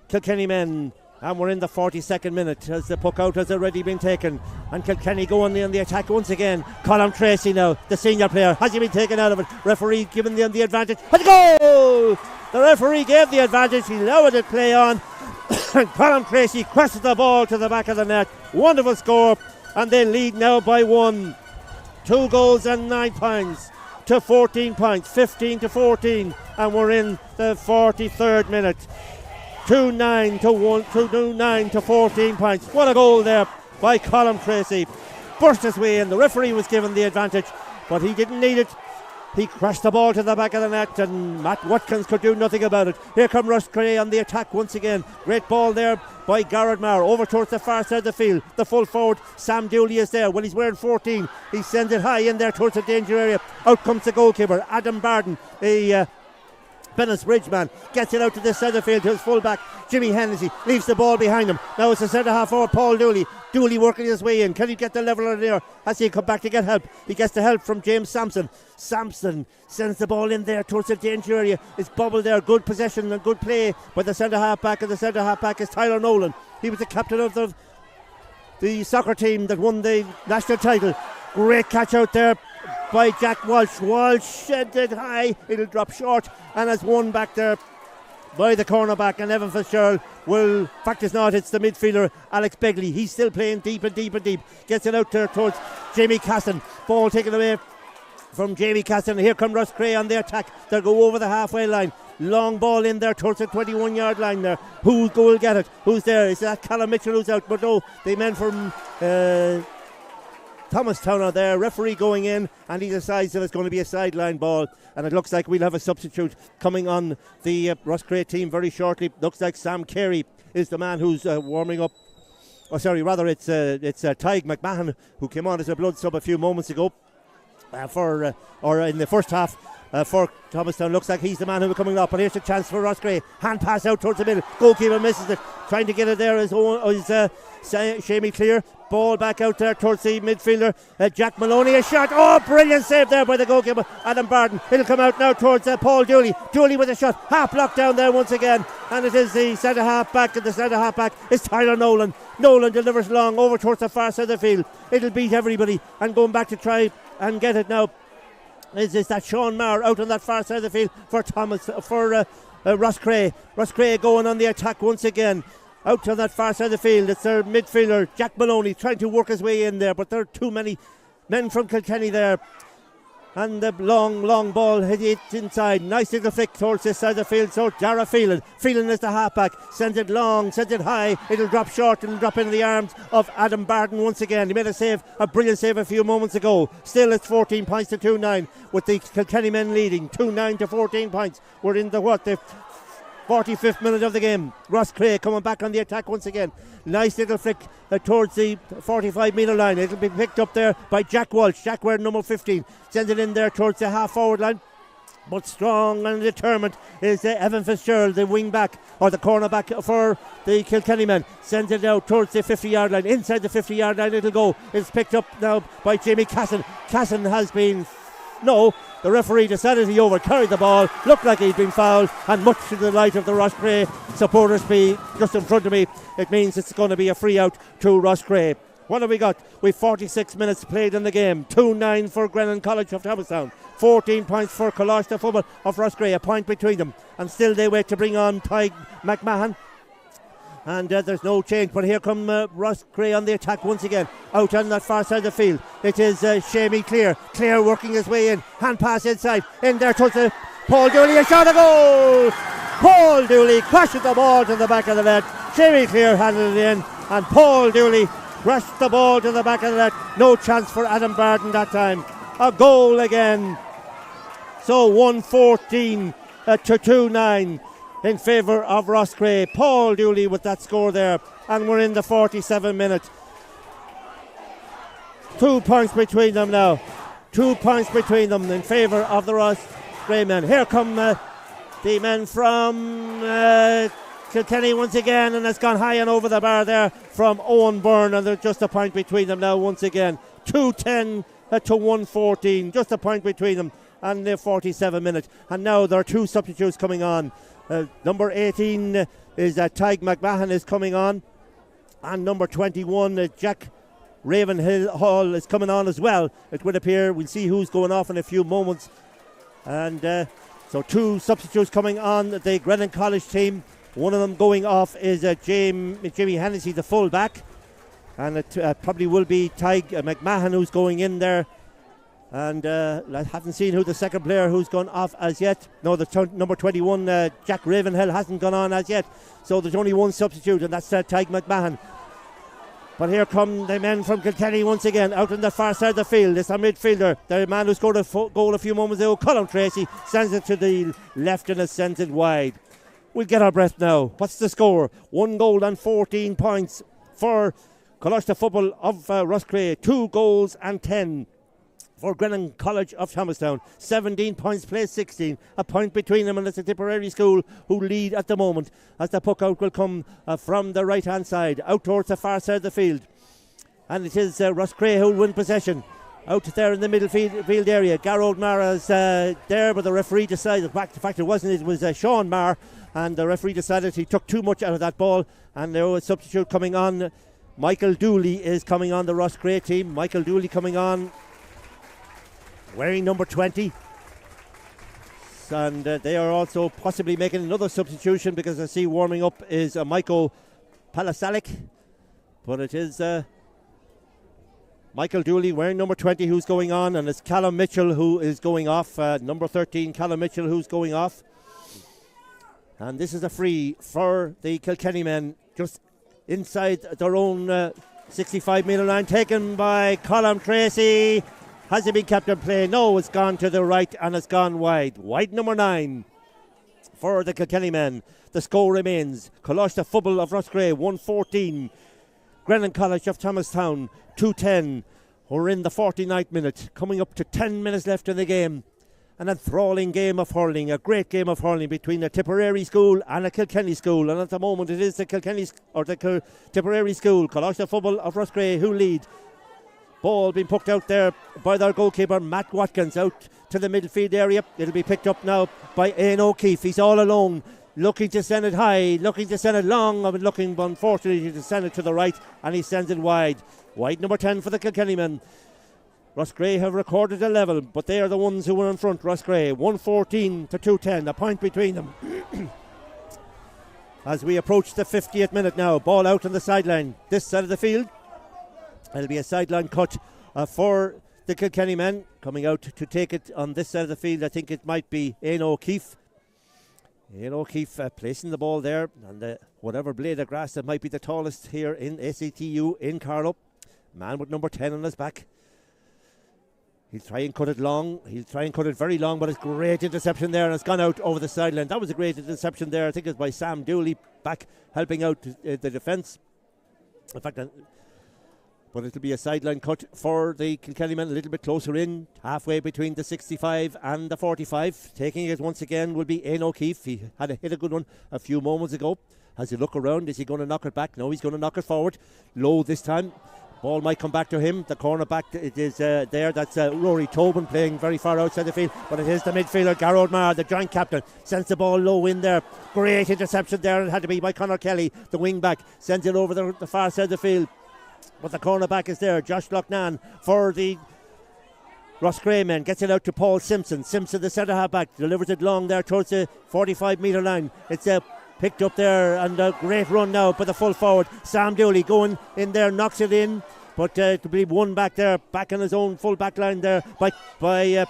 Kilkenny men. And we're in the 42nd minute as the puck out has already been taken. And Kilkenny go on the attack once again. Colm Tracy now, the senior player. Has he been taken out of it? Referee giving them the advantage. Has a goal! The referee gave the advantage. He allowed it play on. Colm Tracy crosses the ball to the back of the net. Wonderful score. And they lead now by 1. 2 goals and 9 points to 14 points. 15 to 14. And we're in the 43rd minute. 2-9 to 14 points. What a goal there by Colm Tracy. Burst his way in. The referee was given the advantage, but he didn't need it. He crashed the ball to the back of the net, and Matt Watkins could do nothing about it. Here come Roscrea on the attack once again. Great ball there by Garrett Maher over towards the far side of the field. The full forward, Sam Dooley, is there. Well, he's wearing 14. He sends it high in there towards the danger area. Out comes the goalkeeper, Adam Barden, a Bennett's Bridgeman, gets it out to this side of the field to his fullback Jimmy Hennessy, leaves the ball behind him. Now it's the centre half forward Paul Dooley. Dooley working his way in. Can he get the leveler there? Has he come back to get help? He gets the help from James Sampson. Sampson sends the ball in there towards the danger area. It's bubbled there. Good possession and good play by the centre half back, and the centre half back is Tyler Nolan. He was the captain of the soccer team that won the national title. Great catch out there by Jack Walsh. Walsh sent it high. It'll drop short and has won back there by the cornerback, and Evan Fitzgerald will, fact is not, it's the midfielder Alex Begley. He's still playing deep and deep and deep. Gets it out there towards Jamie Casson. Ball taken away from Jamie Casson. Here come Roscrea on the attack. They'll go over the halfway line. Long ball in there towards the 21-yard line there. Who will get it? Who's there? Is that Callum Mitchell who's out? But no, the men from Thomastown are there. Referee going in, and he decides that it's going to be a sideline ball, and it looks like we'll have a substitute coming on the Roscrea team very shortly. Looks like Sam Carey is the man who's warming up. It's Tyg McMahon who came on as a blood sub a few moments ago or in the first half for Thomastown. Looks like he's the man who is coming up, but here's a chance for Roscrea. Hand pass out towards the middle. Goalkeeper misses it. Trying to get it there is Shamey Clear. Ball back out there towards the midfielder, Jack Maloney. A shot. Oh, brilliant save there by the goalkeeper, Adam Barden. It'll come out now towards Paul Dooley. Dooley with a shot. Half blocked down there once again. And it is the centre half back. And the centre half back is Tyler Nolan. Nolan delivers long over towards the far side of the field. It'll beat everybody. And going back to try and get it now is that Sean Maher out on that far side of the field for Roscrea. Roscrea going on the attack once again. Out on that far side of the field, it's their midfielder, Jack Maloney, trying to work his way in there, but there are too many men from Kilkenny there. And the long ball hit inside. Nice little flick towards this side of the field. So Dara Phelan is the halfback. Sends it long, sends it high. It'll drop short. It'll drop into the arms of Adam Barden once again. He made a brilliant save a few moments ago. Still it's 14 points to 2-9 with the Kilkenny men leading. 2-9 to 14 points. We're in the 45th minute of the game. Roscrea coming back on the attack once again. Nice little flick towards the 45-metre line. It'll be picked up there by Jack Walsh. Jack wearing number 15. Sends it in there towards the half-forward line. but strong and determined is Evan Fitzgerald, the wing back or the corner back for the Kilkenny men. Sends it out towards the 50-yard line. Inside the 50-yard line it'll go. It's picked up now by Jamie Casson. Casson has been... No, the referee decided he overcarried the ball, looked like he'd been fouled, and much to the delight of the Roscrea supporters be just in front of me, it means it's going to be a free out to Roscrea. What have we got? We've 46 minutes played in the game. 2-9 for Grennan College of Thomastown. 14 points for Coláiste Phobal of Roscrea. A point between them. And still they wait to bring on Tig McMahon. And there's no change. But here come Roscrea on the attack once again. Out on that far side of the field. It is Shamey Clear. Clear working his way in. Hand pass inside. In there towards Paul Dooley. A shot, a goal! Paul Dooley crashes the ball to the back of the net. Shamey Clear handled it in. And Paul Dooley crashed the ball to the back of the net. No chance for Adam Barton that time. A goal again. So 114 to 2-9 in favour of Roscrea. Paul Dooley with that score there. And we're in the 47 minute. 2 points between them now. 2 points between them in favour of the Roscrea men. Here come the men from Kilkenny once again, and it's gone high and over the bar there from Owen Byrne, and there's just a point between them now once again. 2-10 to 114, just a point between them, and the 47 minutes. And now there are two substitutes coming on. Number 18 is Tig McMahon is coming on, and number 21 Jack Ravenhill is coming on as well. It would appear. We'll see who's going off in a few moments. And so two substitutes coming on the Grennan College team. One of them going off is Jimmy Hennessy, the full back, and it probably will be Tig McMahon who's going in there. And I haven't seen who the second player who's gone off as yet. No, the number 21 Jack Ravenhill hasn't gone on as yet. So there's only one substitute, and that's Tig McMahon. But here come the men from Kilkenny once again, out on the far side of the field. It's a midfielder, the man who scored a goal a few moments ago, Colin Tracy, sends it to the left and it sends it wide. We'll get our breath now. What's the score? 1 goal and 14 points for Coláiste Phobal of Roscrea. 2 goals and 10 for Grennan College of Thomastown. 17 points, plays 16. A point between them, and it's the Tipperary School who lead at the moment, as the puck out will come from the right hand side, out towards the far side of the field. And it is Roscrea who will win possession. Out there in the middle field area. Garrod Mara's there, but the referee decided, in fact it wasn't, it was Sean Marr, and the referee decided he took too much out of that ball, and there was a substitute coming on. Michael Dooley is coming on the Roscrea team. Michael Dooley coming on, wearing number 20. And they are also possibly making another substitution, because I see warming up is Michael Palasalik, but it is Michael Dooley wearing number 20 who's going on, and it's Callum Mitchell who is going off. Number 13 Callum Mitchell who's going off. And this is a free for the Kilkenny men, just inside their own 65 metre line, taken by Colin Tracy. Has he been kept in play? No, it's gone to the right and it's gone wide. Wide number 9 for the Kilkenny men. The score remains Coláiste Phobal of Roscrea 1-14. Grennan College of Thomastown 2-10. We're in the 49th minute, coming up to 10 minutes left in the game. An enthralling game of hurling, a great game of hurling between a Tipperary school and a Kilkenny school. And at the moment it is the Tipperary school, Coláiste Phobal of Roscrea, who lead. Ball being poked out there by their goalkeeper Matt Watkins, out to the midfield area. It'll be picked up now by Ian O'Keefe. He's all alone, looking to send it high, looking to send it long, but looking unfortunately to send it to the right, and he sends it wide. Wide number 10 for the Kilkenny men. Roscrea have recorded a level, but they are the ones who were in front. Roscrea 1-14 to 2-10, a point between them. As we approach the 50th minute now, ball out on the sideline, this side of the field. It'll be a sideline cut for the Kilkenny men. Coming out to take it on this side of the field, I think it might be Ian O'Keefe. Ian O'Keefe placing the ball there, and whatever blade of grass that might be the tallest here in SATU in Carlow. Man with number 10 on his back. He'll try and cut it long. He'll try and cut it very long, but it's great interception there, and it's gone out over the sideline. That was a great interception there. I think it was by Sam Dooley back helping out the defence. In fact, But it'll be a sideline cut for the Kilkenny men, a little bit closer in, halfway between the 65 and the 45. Taking it once again will be Ian O'Keefe. He had hit a good one a few moments ago. As he look around, is he going to knock it back? No, he's going to knock it forward. Low this time. Ball might come back to him. The corner back, it is there. That's Rory Tobin playing very far outside the field. But it is the midfielder, Garrod Maher, the joint captain. Sends the ball low in there. Great interception there. It had to be by Conor Kelly, the wing back. Sends it over the far side of the field. But the cornerback is there. Josh Loughnane for the Roscrea men. Gets it out to Paul Simpson. Simpson, the centre half back, delivers it long there towards the 45 metre line. It's picked up there, and a great run now by the full forward. Sam Dooley going in there, knocks it in. But to be one back there, back in his own full back line there by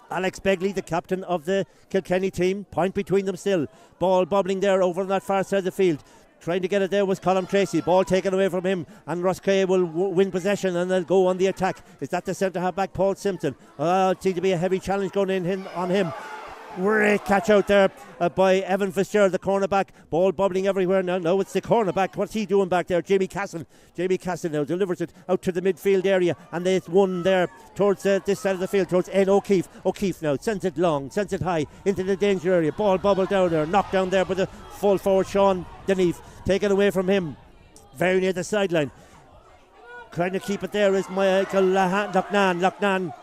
Alex Begley, the captain of the Kilkenny team. Point between them still. Ball bobbling there over on that far side of the field. Trying to get it there was Colm Tracy. Ball taken away from him, and Roscrea will win possession, and they'll go on the attack. Is that the centre half back, Paul Simpson? It seems to be a heavy challenge going in on him. Great catch out there by Evan Fitzgerald, the cornerback. Ball bubbling everywhere now. No, it's the cornerback. What's he doing back there? Jamie Casson. Jamie Casson now delivers it out to the midfield area, and it's one there towards this side of the field, towards Ian O'Keefe. O'Keefe now sends it long, sends it high into the danger area. Ball bubbled down there, knocked down there by the full forward Sean Deneve. Taken away from him, very near the sideline. Trying to keep it there is Michael Loughnane. Loughnane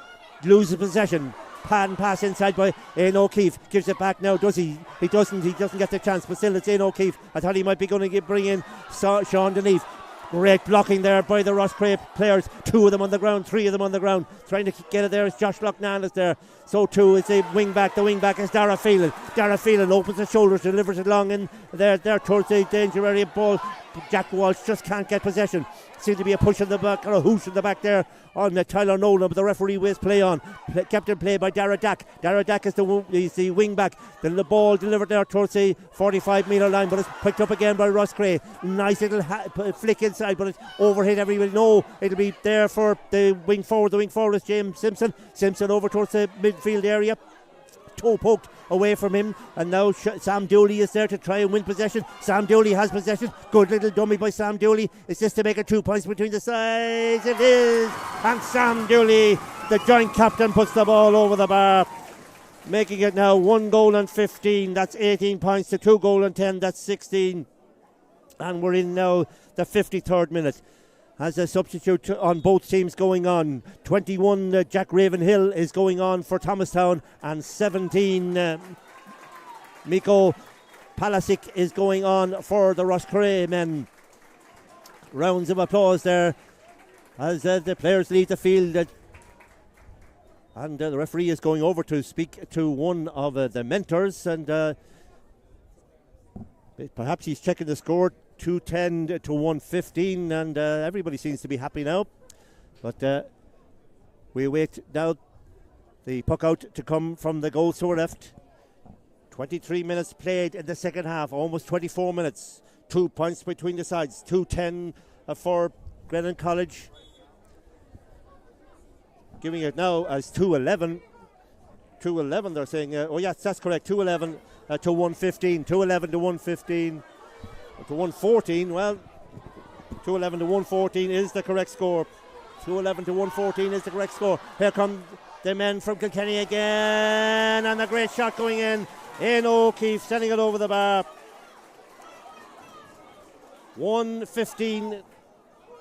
loses possession. Pass inside by Ian O'Keefe. Gives it back now, does he? He doesn't get the chance, but still it's Ian O'Keefe. I thought he might be going to bring in Sean Deneve. Great blocking there by the Roscrea players. 2 of them on the ground, 3 of them on the ground. Trying to get it there is Josh Loughnane is there. So too is the wing back. The wing back is Dara Phelan. Dara Phelan opens the shoulders, delivers it long in there towards the danger area. Ball. Jack Walsh just can't get possession. Seems to be a push in the back or a hoosh in the back there on Tyler Nolan, but the referee whiz play on. Kept in play by Dara Dack. Dara Dack is the wing back. The ball delivered there towards the 45 metre line, but it's picked up again by Roscrea. Nice little flick inside, but it's overhit everybody. No, it'll be there for the wing forward. The wing forward is James Simpson. Simpson over towards the midfield area. Toe poked away from him, and now Sam Dooley is there to try and win possession. Sam Dooley has possession. Good little dummy by Sam Dooley. It's just to make it 2 points between the sides. It is, and Sam Dooley, the joint captain, puts the ball over the bar, making it now 1 goal and 15. That's 18 points to 2 goal and 10. That's 16, and we're in now the 53rd minute. As a substitute on both teams going on. 21, Jack Ravenhill is going on for Thomastown, and 17, Miko Palasic is going on for the Roscrea men. Rounds of applause there as the players leave the field. And the referee is going over to speak to one of the mentors, and perhaps he's checking the score. 210 to 115, and everybody seems to be happy now. But we wait now the puck out to come from the goal score left. 23 minutes played in the second half, almost 24 minutes. 2 points between the sides. 210 for Grennan College. Giving it now as 211. 211 they're saying. Oh yes, that's correct. 211 to 115. 211 to 115. To 114, well, 211 to 114 is the correct score. 211 to 114 is the correct score. Here come the men from Kilkenny again, and a great shot going in. Ian O'Keefe sending it over the bar. 115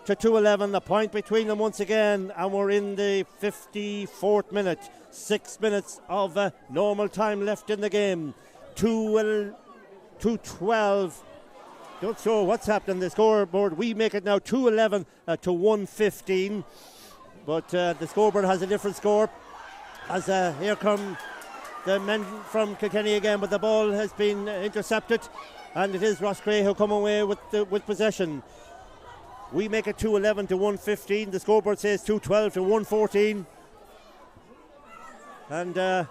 to 211, a point between them once again, and we're in the 54th minute. 6 minutes of normal time left in the game. 212. Don't show what's happened on the scoreboard. We make it now 211 to 115. But the scoreboard has a different score. As here come the men from Kilkenny again, but the ball has been intercepted, and it is Roscrea who come away with possession. We make it 211 to 115. The scoreboard says 212 to 114. And it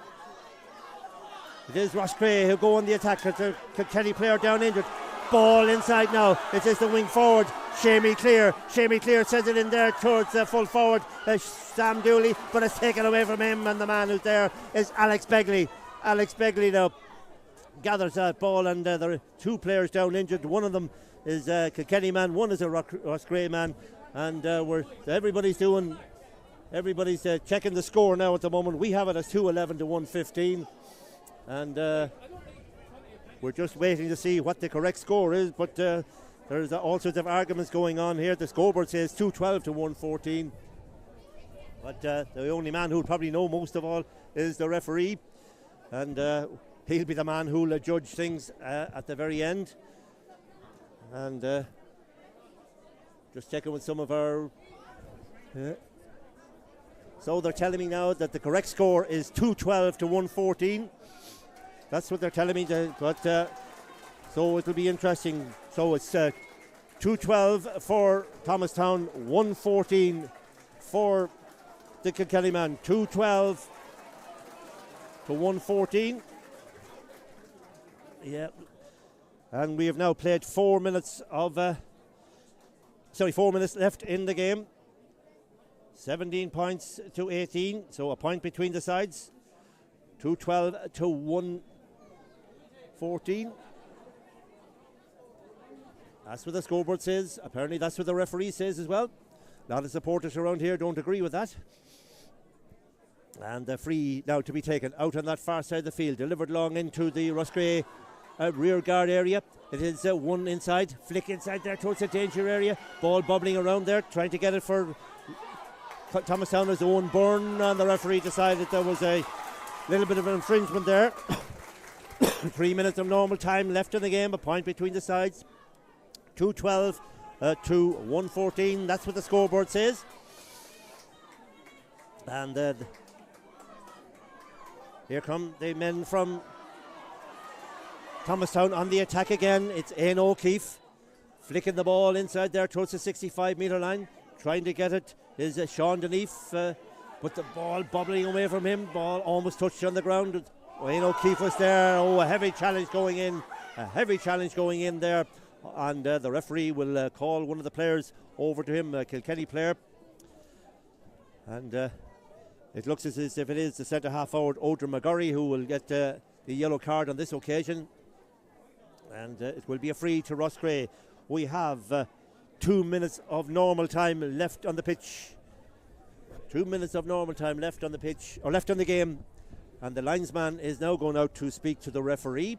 is Roscrea who go on the attack. The Kilkenny player down injured. Ball inside now. It is the wing forward, Shamey Clear. Shamey Clear sends it in there towards the full forward, Sam Dooley, but it's taken away from him, and the man who's there is Alex Begley. Alex Begley now gathers that ball, and there are 2 players down injured. One of them is a Kilkenny man, one is a Roscrea man. and everybody's checking the score now at the moment. We have it as 2-11 to 1-15, and we're just waiting to see what the correct score is, but there's all sorts of arguments going on here. The scoreboard says 2-12 to 1-14, but the only man who'll probably know most of all is the referee, and he'll be the man who'll judge things at the very end. And just checking with some of our... So they're telling me now that the correct score is 2-12 to 1-14. That's what they're telling me. So it'll be interesting. So it's 2-12 for Thomastown, 1-14 for the Kilkenny man. 2-12 to 1-14. Yeah. And we have now played 4 minutes left in the game. 17 points to 18, so a point between the sides. 2-12 to 1-14. That's what the scoreboard says. Apparently that's what the referee says as well. A lot of supporters around here don't agree with that. And the free now to be taken out on that far side of the field, delivered long into the Roscrea rear guard area. It is one inside, flick inside there towards the danger area. Ball bubbling around there, trying to get it for Thomastown's own Byrne, and the referee decided there was a little bit of an infringement there. 3 minutes of normal time left in the game, a point between the sides. 2-12 to 1-14, that's what the scoreboard says. And here come the men from Thomastown on the attack again. It's Eamon O'Keefe flicking the ball inside there towards the 65-metre line. Trying to get it is Sean Deneath, but the ball bubbling away from him. Ball almost touched on the ground. Eamon O'Keefe was there. A heavy challenge going in. There. And the referee will call one of the players over to him, a Kilkenny player. And it looks as if it is the centre-half forward, Odra McGurry, who will get the yellow card on this occasion. And it will be a free to Roscrea. We have 2 minutes of normal time left on the pitch. 2 minutes of normal time left on the game. And the linesman is now going out to speak to the referee.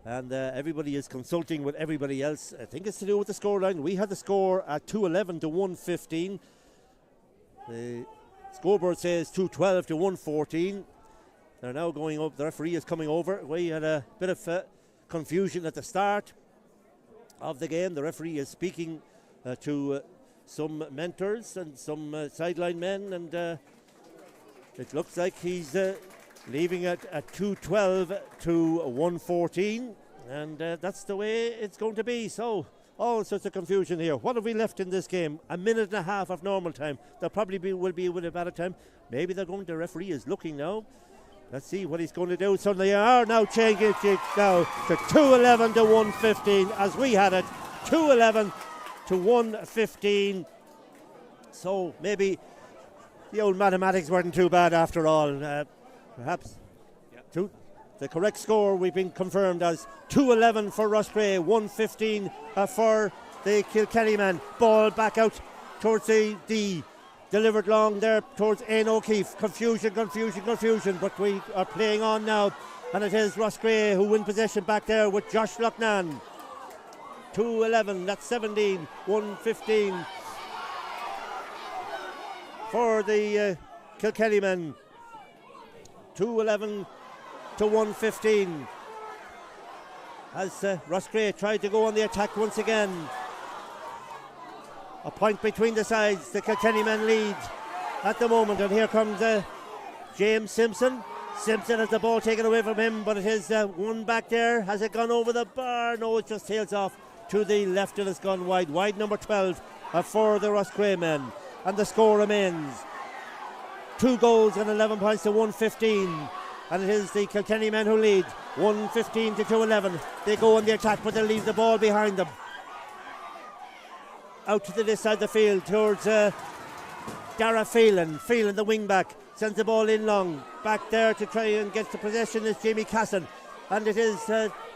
And everybody is consulting with everybody else. I think it's to do with the scoreline. We had the score at 2-11 to 1-15. The scoreboard says 2-12 to 1-14. They're now going up. The referee is coming over. We had a bit of confusion at the start of the game. The referee is speaking to some mentors and some sideline men, and it looks like he's leaving it at 2-12 to 1-14, and that's the way it's going to be. So all sorts of confusion here. What have we left in this game? A minute and a half of normal time. There probably will be a bit of added time. Maybe the referee is looking now. Let's see what he's going to do. Suddenly they are now changing it now to 2-11 to 1-15, as we had it. 2-11 to 1-15. So maybe the old mathematics weren't too bad after all. Perhaps the correct score we've been confirmed as 2-11 for Roscrea, 1-15 for the Kilkenny man. Ball back out towards the D. Delivered long there towards Eamon O'Keefe. Confusion, but we are playing on now, and it is Roscrea who win possession back there with Josh Loughnane. 2-11, that's 17, 1-15 for the Kilkenny men. 2-11 to 1-15 as Roscrea tried to go on the attack once again. A point between the sides. The Kilkenny men lead at the moment, and here comes James Simpson. Simpson has the ball taken away from him, but it is one back there. Has it gone over the bar? No, it just tails off to the left, and it's gone wide. Wide number 12 for the Roscrea men, and the score remains 2 goals and 11 points to 1-15, and it is the Kilkenny men who lead 1-15 to 2-11. They go on the attack, but they leave the ball behind them. Out to this side of the field towards Dara Phelan. Phelan, the wing back, sends the ball in long. Back there to try and get the possession is Jamie Casson. And it is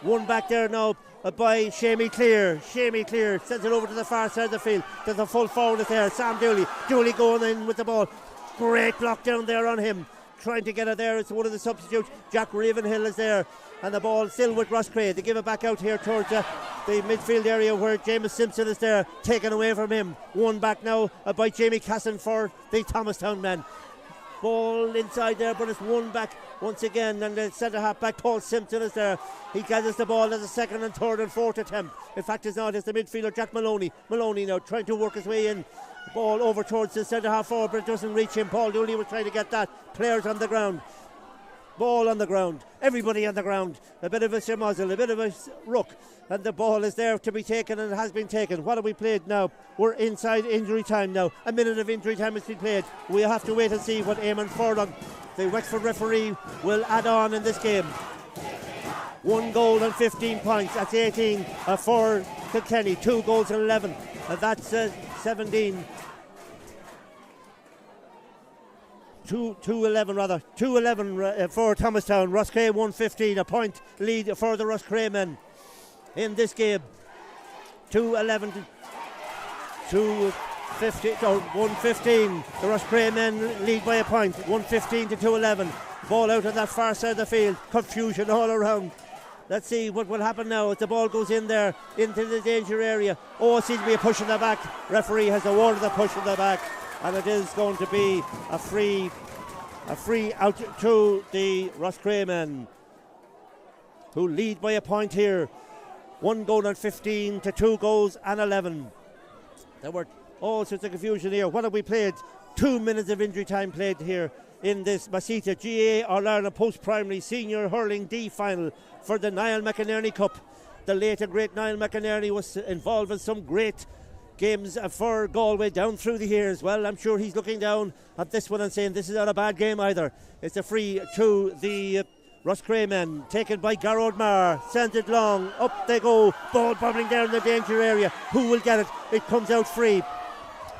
one back there now by Shamey Clear. Shamey Clear sends it over to the far side of the field. There's a full forward there. Sam Dooley. Dooley going in with the ball. Great block down there on him. Trying to get it there. It's one of the substitutes. Jack Ravenhill is there. And the ball still with Roscrea. They give it back out here towards the midfield area where James Simpson is there. Taken away from him. One back now by Jamie Casson for the Thomastown men. Ball inside there, but it's one back once again, and the centre half back Paul Simpson is there. He gathers the ball as a second and third and fourth attempt. In fact, it's not. It's the midfielder Jack Maloney. Maloney now trying to work his way in. Ball over towards the centre half forward, but it doesn't reach him. Paul Dooley was trying to get that. Players on the ground. Ball on the ground. Everybody on the ground. A bit of a muzzle, a bit of a rook. And the ball is there to be taken, and it has been taken. What have we played now? We're inside injury time now. A minute of injury time has been played. We'll have to wait and see what Eamon Furlong, the Wexford referee, will add on in this game. 1 goal and 15 points. That's 18 for Kilkenny. 2 goals and 11. And that's 17. 2-11 rather. 2-11 for Thomastown. Roscrea 1-15. A point lead for the Roscrea men in this game. 2-11 to 1-15. The Roscrea men lead by a point. 1-15 to 2-11. Ball out on that far side of the field. Confusion all around. Let's see what will happen now as the ball goes in there into the danger area. Oh, it seems to be a push in the back. Referee has awarded the push in the back, and it is going to be a free out to the Roscrea men, who lead by a point here. 1 goal and 15 to 2 goals and 11. There were all sorts of confusion here. What have we played? 2 minutes of injury time played here in this Masita GA All-Ireland Post-Primary Senior Hurling D final for the Niall McInerney Cup. The late and great Niall McInerney was involved in some great games for Galway down through the years. Well, I'm sure he's looking down at this one and saying this is not a bad game either. It's a free to the Roscrea men, taken by Garrod Marr, sends it long, up they go, ball bubbling down in the danger area. Who will get it? It comes out free.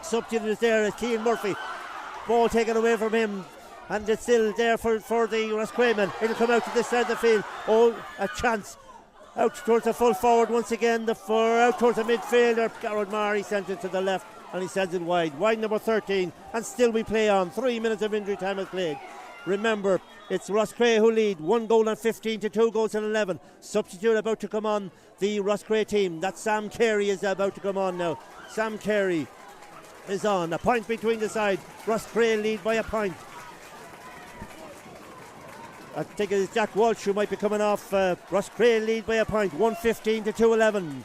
Substitute is there, it's Cian Murphy. Ball taken away from him, and it's still there for the Roscrea men. It'll come out to this side of the field. Oh, a chance. Out towards the full forward once again, out towards the midfielder. Garrod Marr, he sends it to the left, and he sends it wide. Wide number 13, and still we play on. 3 minutes of injury time is played. Remember, it's Roscrea who lead. 1 goal and 15 to 2 goals and 11. Substitute about to come on the Roscrea team. That Sam Carey is about to come on now. Sam Carey is on. A point between the side. Roscrea lead by a point. I think it's Jack Walsh who might be coming off. Roscrea lead by a point. 1-15 to 2-11.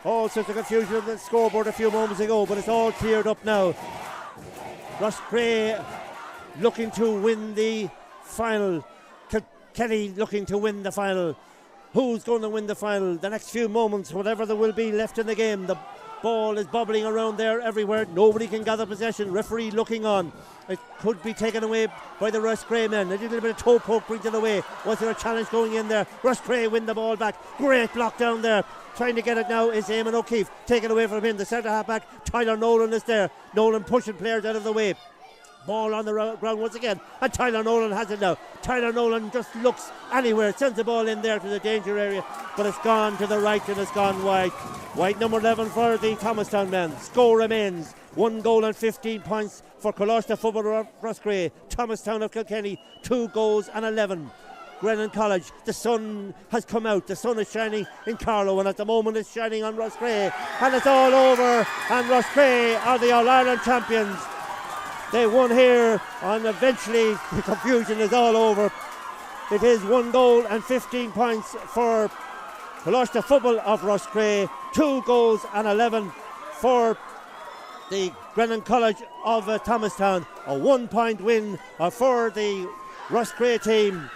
All sorts of confusion on the scoreboard a few moments ago, but it's all cleared up now. Roscrea looking to win the final. Kelly looking to win the final. Who's going to win the final? The next few moments, whatever there will be left in the game. The ball is bubbling around there everywhere. Nobody can gather possession. Referee looking on. It could be taken away by the Roscrea men. A little bit of toe poke brings it away. Was there a challenge going in there? Roscrea win the ball back. Great block down there. Trying to get it now is Eamon O'Keefe. Taken away from him. The centre half back, Tyler Nolan, is there. Nolan pushing players out of the way. Ball on the ground once again, and Tyler Nolan has it now. Tyler Nolan just looks anywhere, sends the ball in there to the danger area, but it's gone to the right and it's gone wide. Wide number 11 for the Thomastown men. Score remains 1 goal and 15 points for Scoil Phobal Roscrea. Thomastown of Kilkenny 2 goals and 11. Grennan College, the sun has come out, the sun is shining in Carlow, and at the moment it's shining on Roscrea, and it's all over, and Roscrea are the All-Ireland champions. They won here, and eventually the confusion is all over. It is 1 goal and 15 points for Scoil Phobal of Roscrea, 2 goals and 11 for the Grennan College of Thomastown. A 1 point win for the Roscrea team,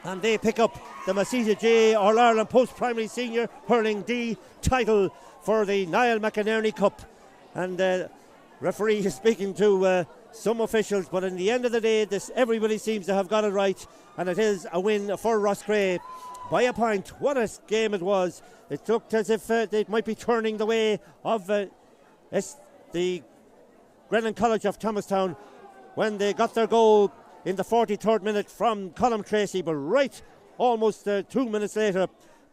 and they pick up the Masita GA All-Ireland Post-Primary Senior Hurling D title for the Niall McInerney Cup. And referee is speaking to some officials, but in the end of the day, everybody seems to have got it right, and it is a win for Roscrea by a point. What a game it was. It looked as if it might be turning the way of the Grennan College of Thomastown when they got their goal in the 43rd minute from Colm Tracy, but right almost 2 minutes later,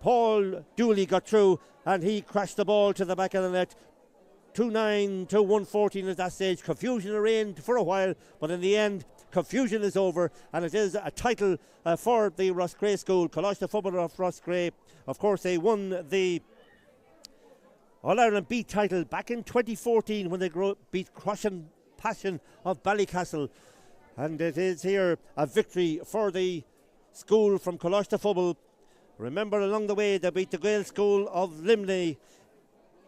Paul Dooley got through and he crashed the ball to the back of the net. 2-9 to 114 at that stage. Confusion reigned for a while, but in the end, confusion is over, and it is a title for the Roscrea School. Scoil Phobal Roscrea, of course, they won the All-Ireland B title back in 2014 when they beat Crushing Passion of Ballycastle. And it is here a victory for the school from Scoil Phobal. Remember, along the way, they beat the Gael School of Limley,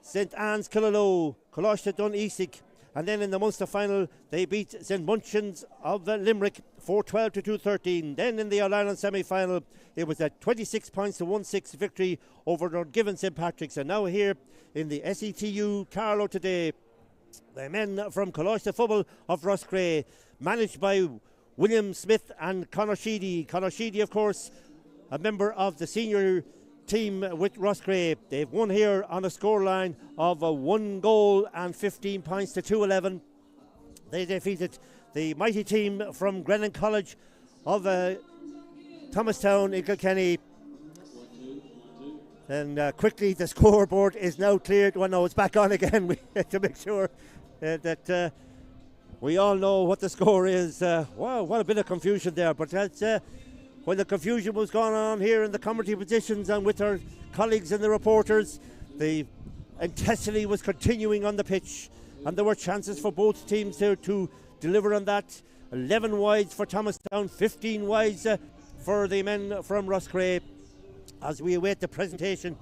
St Anne's Killaloe, Scoil Dun-Esic, and then in the Munster final they beat St Munchins of Limerick 4-12 to 2-13. Then in the All-Ireland semi-final it was a 26 points to 1-6 victory over Dungiven St Patrick's. And now here in the SETU Carlow today, the men from Scoil Phobal of Roscrea, managed by William Smith and Conor Sheedy. Conor Sheedy, of course, a member of the senior team with Roscrea. They've won here on a scoreline of 1 goal and 15 points to 2-11. They defeated the mighty team from Grennan College of Thomastown in Kilkenny. And quickly the scoreboard is now cleared. Well, no, it's back on again to make sure that we all know what the score is. Wow, what a bit of confusion there. But that's when the confusion was going on here in the commentary positions and with our colleagues and the reporters, the intensity was continuing on the pitch, and there were chances for both teams there to deliver on that. 11 wides for Thomastown, 15 wides for the men from Roscrea, as we await the presentation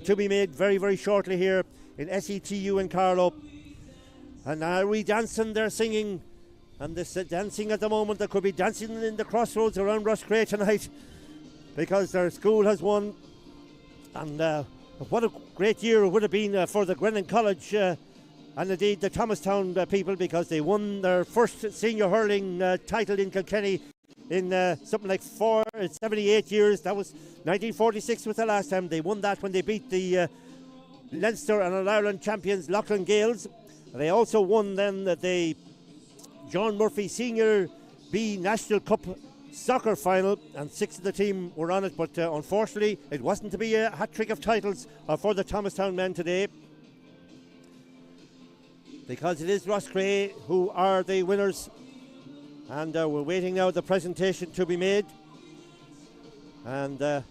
to be made very, very shortly here in SETU in Carlow. And are we dancing? They're singing. And this dancing at the moment, there could be dancing in the crossroads around Roscrea tonight, because their school has won. And what a great year it would have been for the Grennan College and indeed the Thomastown people, because they won their first senior hurling title in Kilkenny in something like 78 years. That was 1946 was the last time they won that, when they beat the Leinster and All-Ireland champions Loughlin Gaels. They also won then the John Murphy Senior B National Cup soccer final, and 6 of the team were on it, but unfortunately it wasn't to be a hat-trick of titles for the Thomastown men today, because it is Roscrea who are the winners. And we're waiting now the presentation to be made, and there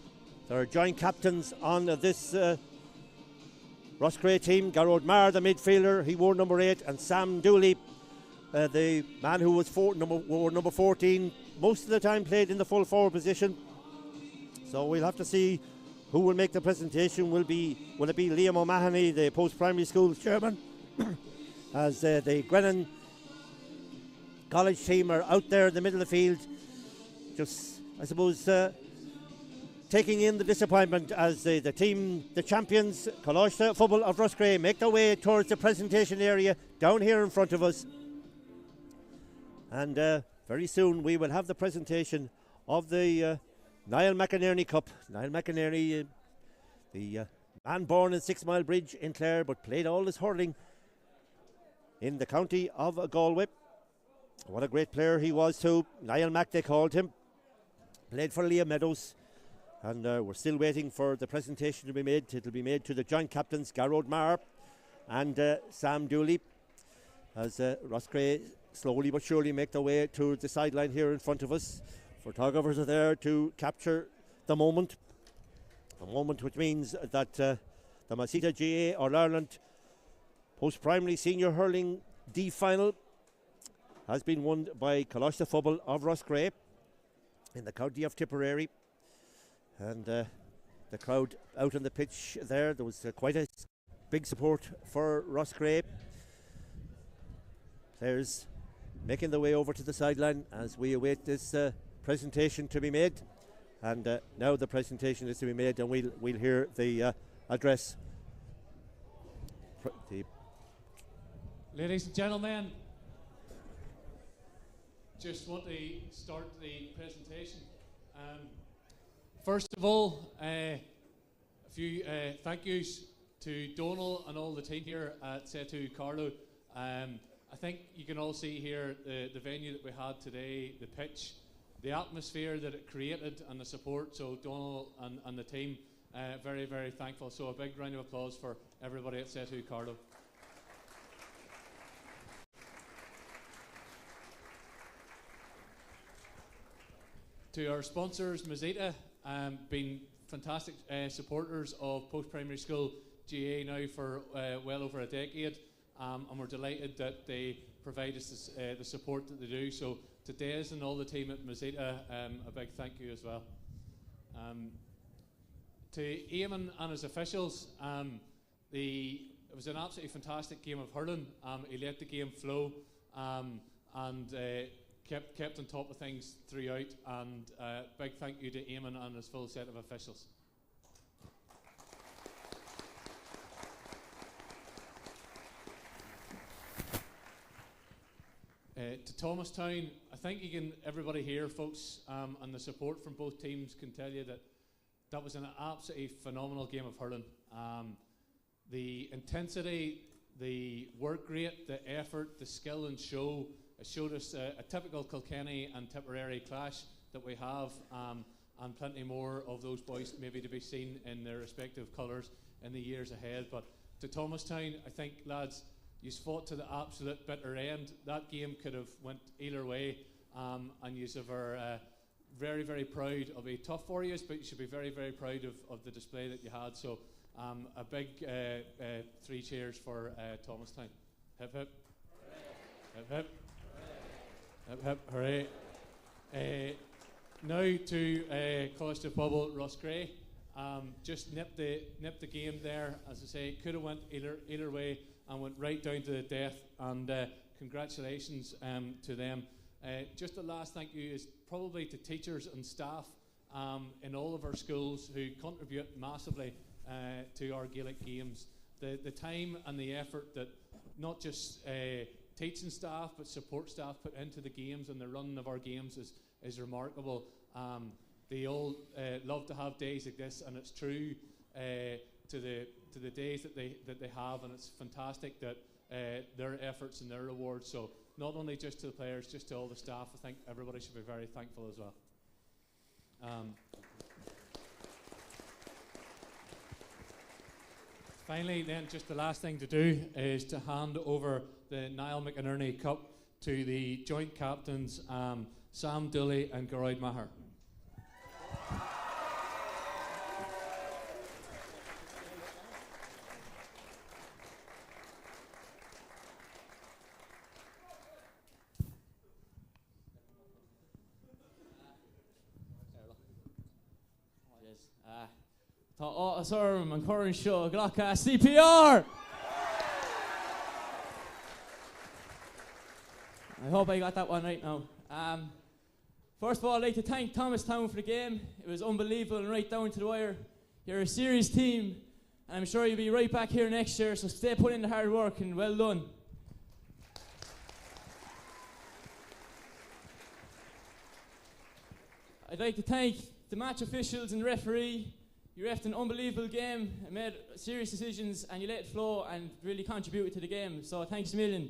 are joint captains on this Roscrea team. Garrod Marr, the midfielder, he wore number 8, and Sam Dooley, the man who was wore number 14, most of the time played in the full forward position. So we'll have to see who will make the presentation. Will it be Liam O'Mahony, the post-primary school chairman, as the Grennan College team are out there in the middle of the field, just, I suppose, taking in the disappointment as the team, the champions, Scoil Phobal of Roscrea, make their way towards the presentation area down here in front of us. And very soon we will have the presentation of the Niall McInerney Cup. Niall McInerney, the man born in 6 Mile Bridge in Clare, but played all his hurling in the county of Galway. What a great player he was too. Niall Mac, they called him. Played for Leah Meadows. And we're still waiting for the presentation to be made. It'll be made to the joint captains, Garrod Marr and Sam Dooley, as Roscrea slowly but surely make their way to the sideline here in front of us. Photographers are there to capture the moment. A moment which means that the Masita GA All-Ireland post-primary senior hurling D final has been won by Scoil Phobal of Roscrea in the county of Tipperary. And the crowd out on the pitch there was quite a big support for Roscrea. Players making their way over to the sideline as we await this presentation to be made. And now the presentation is to be made, and we'll hear the address. Ladies and gentlemen, just want to start the presentation. First of all, a few thank yous to Donal and all the team here at SETU Carlow. I think you can all see here the venue that we had today, the pitch, the atmosphere that it created and the support. So Donal and the team, very, very thankful. So a big round of applause for everybody at Setu Carlo. To our sponsors, Masita, been fantastic supporters of post-primary school GA now for well over a decade, and we're delighted that they provide us the support that they do. So to Des and all the team at Masita, a big thank you as well. To Eamon and his officials, it was an absolutely fantastic game of hurling. He let the game flow and kept on top of things throughout, and big thank you to Eamon and his full set of officials. To Thomastown, I think everybody here, folks, and the support from both teams can tell you that was an absolutely phenomenal game of hurling. The intensity, the work rate, the effort, the skill and show, it showed us a typical Kilkenny and Tipperary clash that we have, and plenty more of those boys maybe to be seen in their respective colours in the years ahead. But to Thomastown, I think, lads, you fought to the absolute bitter end. That game could have went either way, and you are very, very proud. It'll be tough for you, but you should be very, very proud of the display that you had. So a big 3 cheers for Thomastown. Hip hip. Hip hip. Hip hip, hooray. Now to Scoil Phobal Roscrea. Just nipped the game there. As I say, could have went either way and went right down to the death, and congratulations to them. Just the last thank you is probably to teachers and staff in all of our schools who contribute massively to our Gaelic games. The time and the effort that not just teaching staff but support staff put into the games and the running of our games is remarkable. They all love to have days like this, and it's true to the days that they have, and it's fantastic that their efforts and their rewards. So not only just to the players, just to all the staff, I think everybody should be very thankful as well. Finally, then, just the last thing to do is to hand over the Niall McInerney Cup to the joint captains, Sam Dooley and Geroid Maher. Tá átas orm an chorann seo ghlacha CPR! I hope I got that one right now. First of all, I'd like to thank Thomastown for the game. It was unbelievable and right down to the wire. You're a serious team, and I'm sure you'll be right back here next year, so stay put in the hard work and well done. I'd like to thank the match officials and referee. You refed an unbelievable game and made serious decisions, and you let it flow and really contributed to the game. So thanks a million.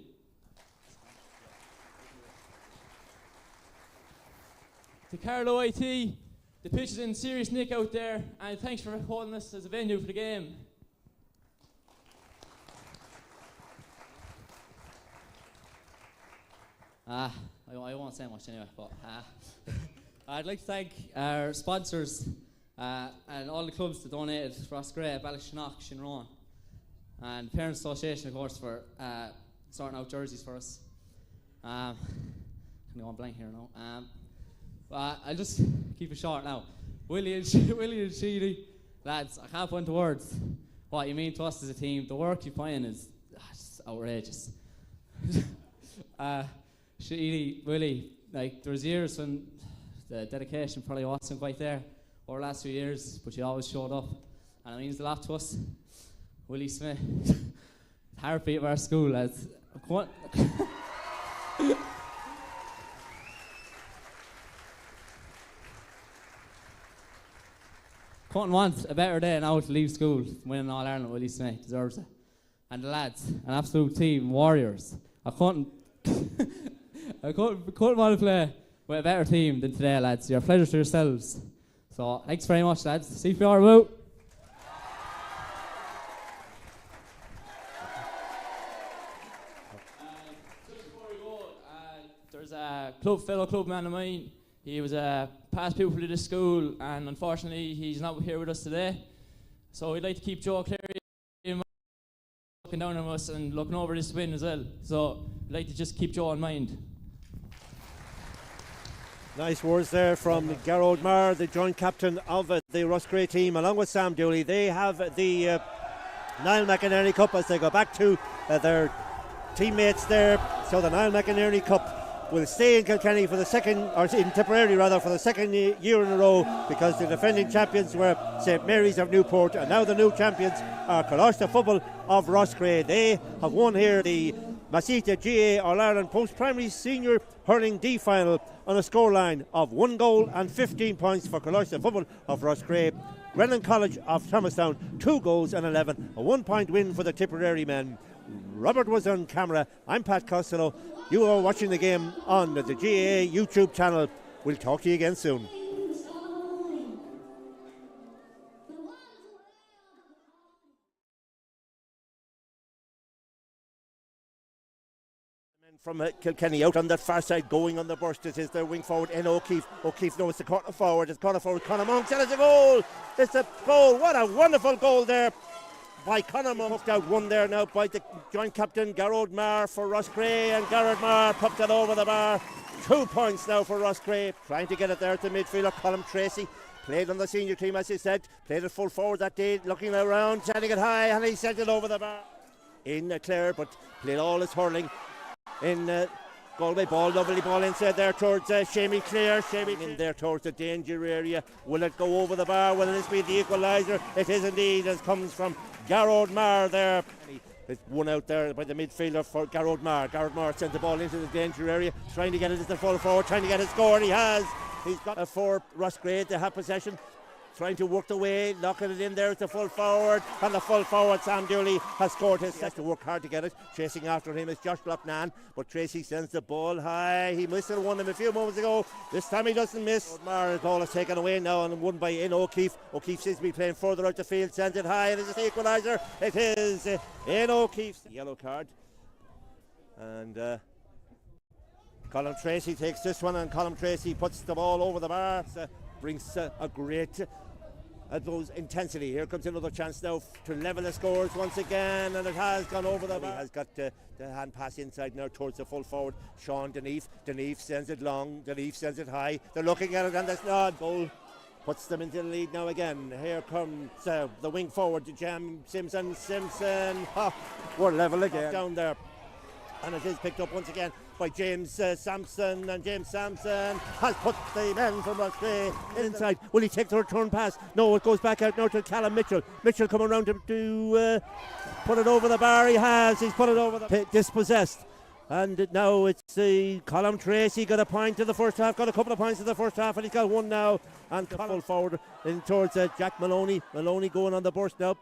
To Carlo IT, the pitch is in serious nick out there, and thanks for holding us as a venue for the game. I won't say much anyway, but I'd like to thank our sponsors and all the clubs that donated, Roscrea, Ballyshannock, Shinrone, and Parents Association, of course, for sorting out jerseys for us. I'm going blank here now. I'll just keep it short now. Willie and Sheedy, lads, I can't put into words what you mean to us as a team. The work you put in is just outrageous. Sheedy, Willie, like there was years when the dedication probably wasn't quite there over the last few years, but you always showed up, and it means a lot to us. Willie Smith, heartbeat of our school, lads. Couldn't want a better day now to leave school than winning All Ireland. Willie Smith deserves it. And the lads, an absolute team, warriors. I couldn't want to play with a better team than today, lads. You're a pleasure to yourselves. So thanks very much, lads. CPR out. fellow club man of mine. He was a past pupil of this school, and unfortunately he's not here with us today. So we'd like to keep Joe Cleary in mind, looking down on us and looking over this win as well. So we'd like to just keep Joe in mind. Nice words there from Gerard Marr, the joint captain of the Roscrea team, along with Sam Dooley. They have the Niall McInerney Cup as they go back to their teammates there. So the Niall McInerney Cup will stay in Kilkenny for the second, or in Tipperary rather, for the second year in a row, because the defending champions were St Mary's of Newport, and now the new champions are Scoil Phobal of Roscrea. They have won here the Masita GA All-Ireland Post-Primary Senior Hurling D Final on a scoreline of 1 goal and 15 points for Scoil Phobal of Roscrea. Grennan College of Thomastown 2 goals and 11, a 1 point win for the Tipperary men. Robert was on camera. I'm Pat Costello. You are watching the game on the GAA YouTube channel. We'll talk to you again soon. From Kilkenny out on that far side, going on the burst. It is their wing forward, N. O'Keefe. O'Keefe knows the corner forward. It's corner forward, Conor Monks, and it's a goal. It's a goal. What a wonderful goal there by Conor Monks. Hooked out one there now by the joint captain, Gerard Marr for Roscrea, and Gerard Marr popped it over the bar. 2 points now for Roscrea. Trying to get it there to midfielder, Colm Tracy. Played on the senior team, as he said. Played it full forward that day, looking around, setting it high, and he sent it over the bar. In Clare, but played all his hurling in Galway. Ball, lovely ball inside there towards Shamey Clare. Shamey in there towards the danger area. Will it go over the bar? Will this be the equaliser? It is indeed, as comes from Gerard Marr there. It's won out there by the midfielder for Gerard Marr. Gerard Marr sends the ball into the danger area, trying to get it as the full forward, trying to get a score, and he has. He's got a for Roscrea to have possession. Trying to work the way, locking it in there as the full forward, and the full forward Sam Dooley has scored his. He has to work hard to get it. Chasing after him is Josh Loughnane, but Tracy sends the ball high. He missed it, won him a few moments ago. This time he doesn't miss. Mar's ball is taken away now and won by N. O'Keefe. O'Keefe seems to be playing further out the field, sends it high, and it's the equaliser. It is N. O'Keefe's yellow card, and Colm Tracy takes this one, and Colm Tracy puts the ball over the bar. Brings a great intensity. Here comes another chance now to level the scores once again, and it has gone over the bar. He has got the hand pass inside now towards the full forward, Sean Deneath. Deneath sends it long, Deneath sends it high. They're looking at it, and that's not goal. Puts them into the lead now again. Here comes the wing forward, Jam Simpson. We're level again down there, and it is picked up once again by James Sampson, and James Sampson has put the men from Roscrea inside. Will he take the return pass? No, it goes back out now to Callum Mitchell. Mitchell coming around to put it over the bar. He has. He's put it over the dispossessed. And now it's Colm Tracy got a point in the first half, got a couple of points in the first half, and he's got one now. And full forward in towards Jack Maloney. Maloney going on the burst now.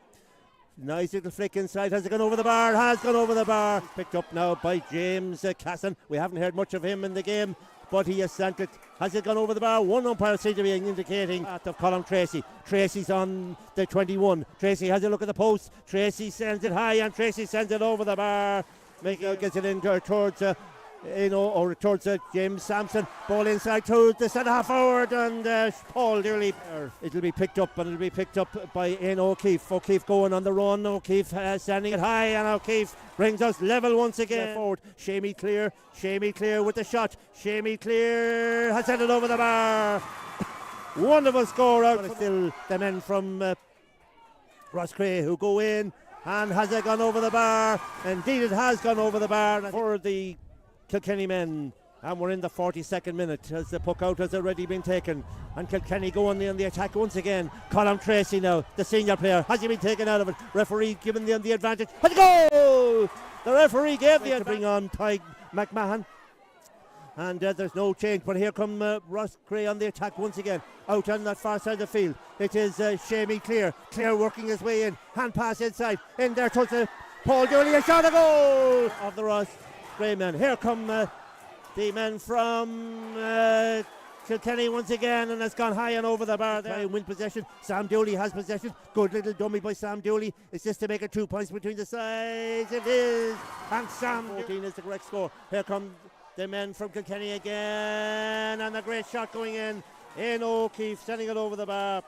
Nice little flick inside. Has it gone over the bar? Has gone over the bar. Picked up now by James Casson. We haven't heard much of him in the game, but he has sent it. Has it gone over the bar? One umpire seems to be indicating path of Colm Tracy. Tracy's on the 21. Tracy has a look at the post. Tracy sends it high, and Tracy sends it over the bar. Gets it in towards towards James Sampson. Ball inside to the centre half forward, and Paul Dearly. It'll be picked up, and it'll be picked up by N. O'Keefe. O'Keefe going on the run. O'Keefe sending it high, and O'Keefe brings us level once again. Forward, Shamey Clear with the shot. Shamey Clear has sent it over the bar. Wonderful score out. But still the men from Roscrea who go in, and has it gone over the bar? Indeed, it has gone over the bar for the Kilkenny men, and we're in the 42nd minute as the puck out has already been taken, and Kilkenny go on the attack once again. Colm Tracy now, the senior player, has he been taken out of it? Referee giving them the advantage. Has a goal! The referee gave the advantage to bring on Ty McMahon, and there's no change, but here come Roscrea on the attack once again, out on that far side of the field. It is Shamey Clear working his way in, hand pass inside, in there towards Paul Dooley, a shot, a goal of the Roscrea men. Here come the men from Kilkenny once again, and it's gone high and over the bar there. Win possession. Sam Dooley has possession. Good little dummy by Sam Dooley. It's just to make it 2 points between the sides. It is, and Sam 14 is the correct score. Here come The men from Kilkenny again, and a great shot going in O'Keefe, sending it over the bar.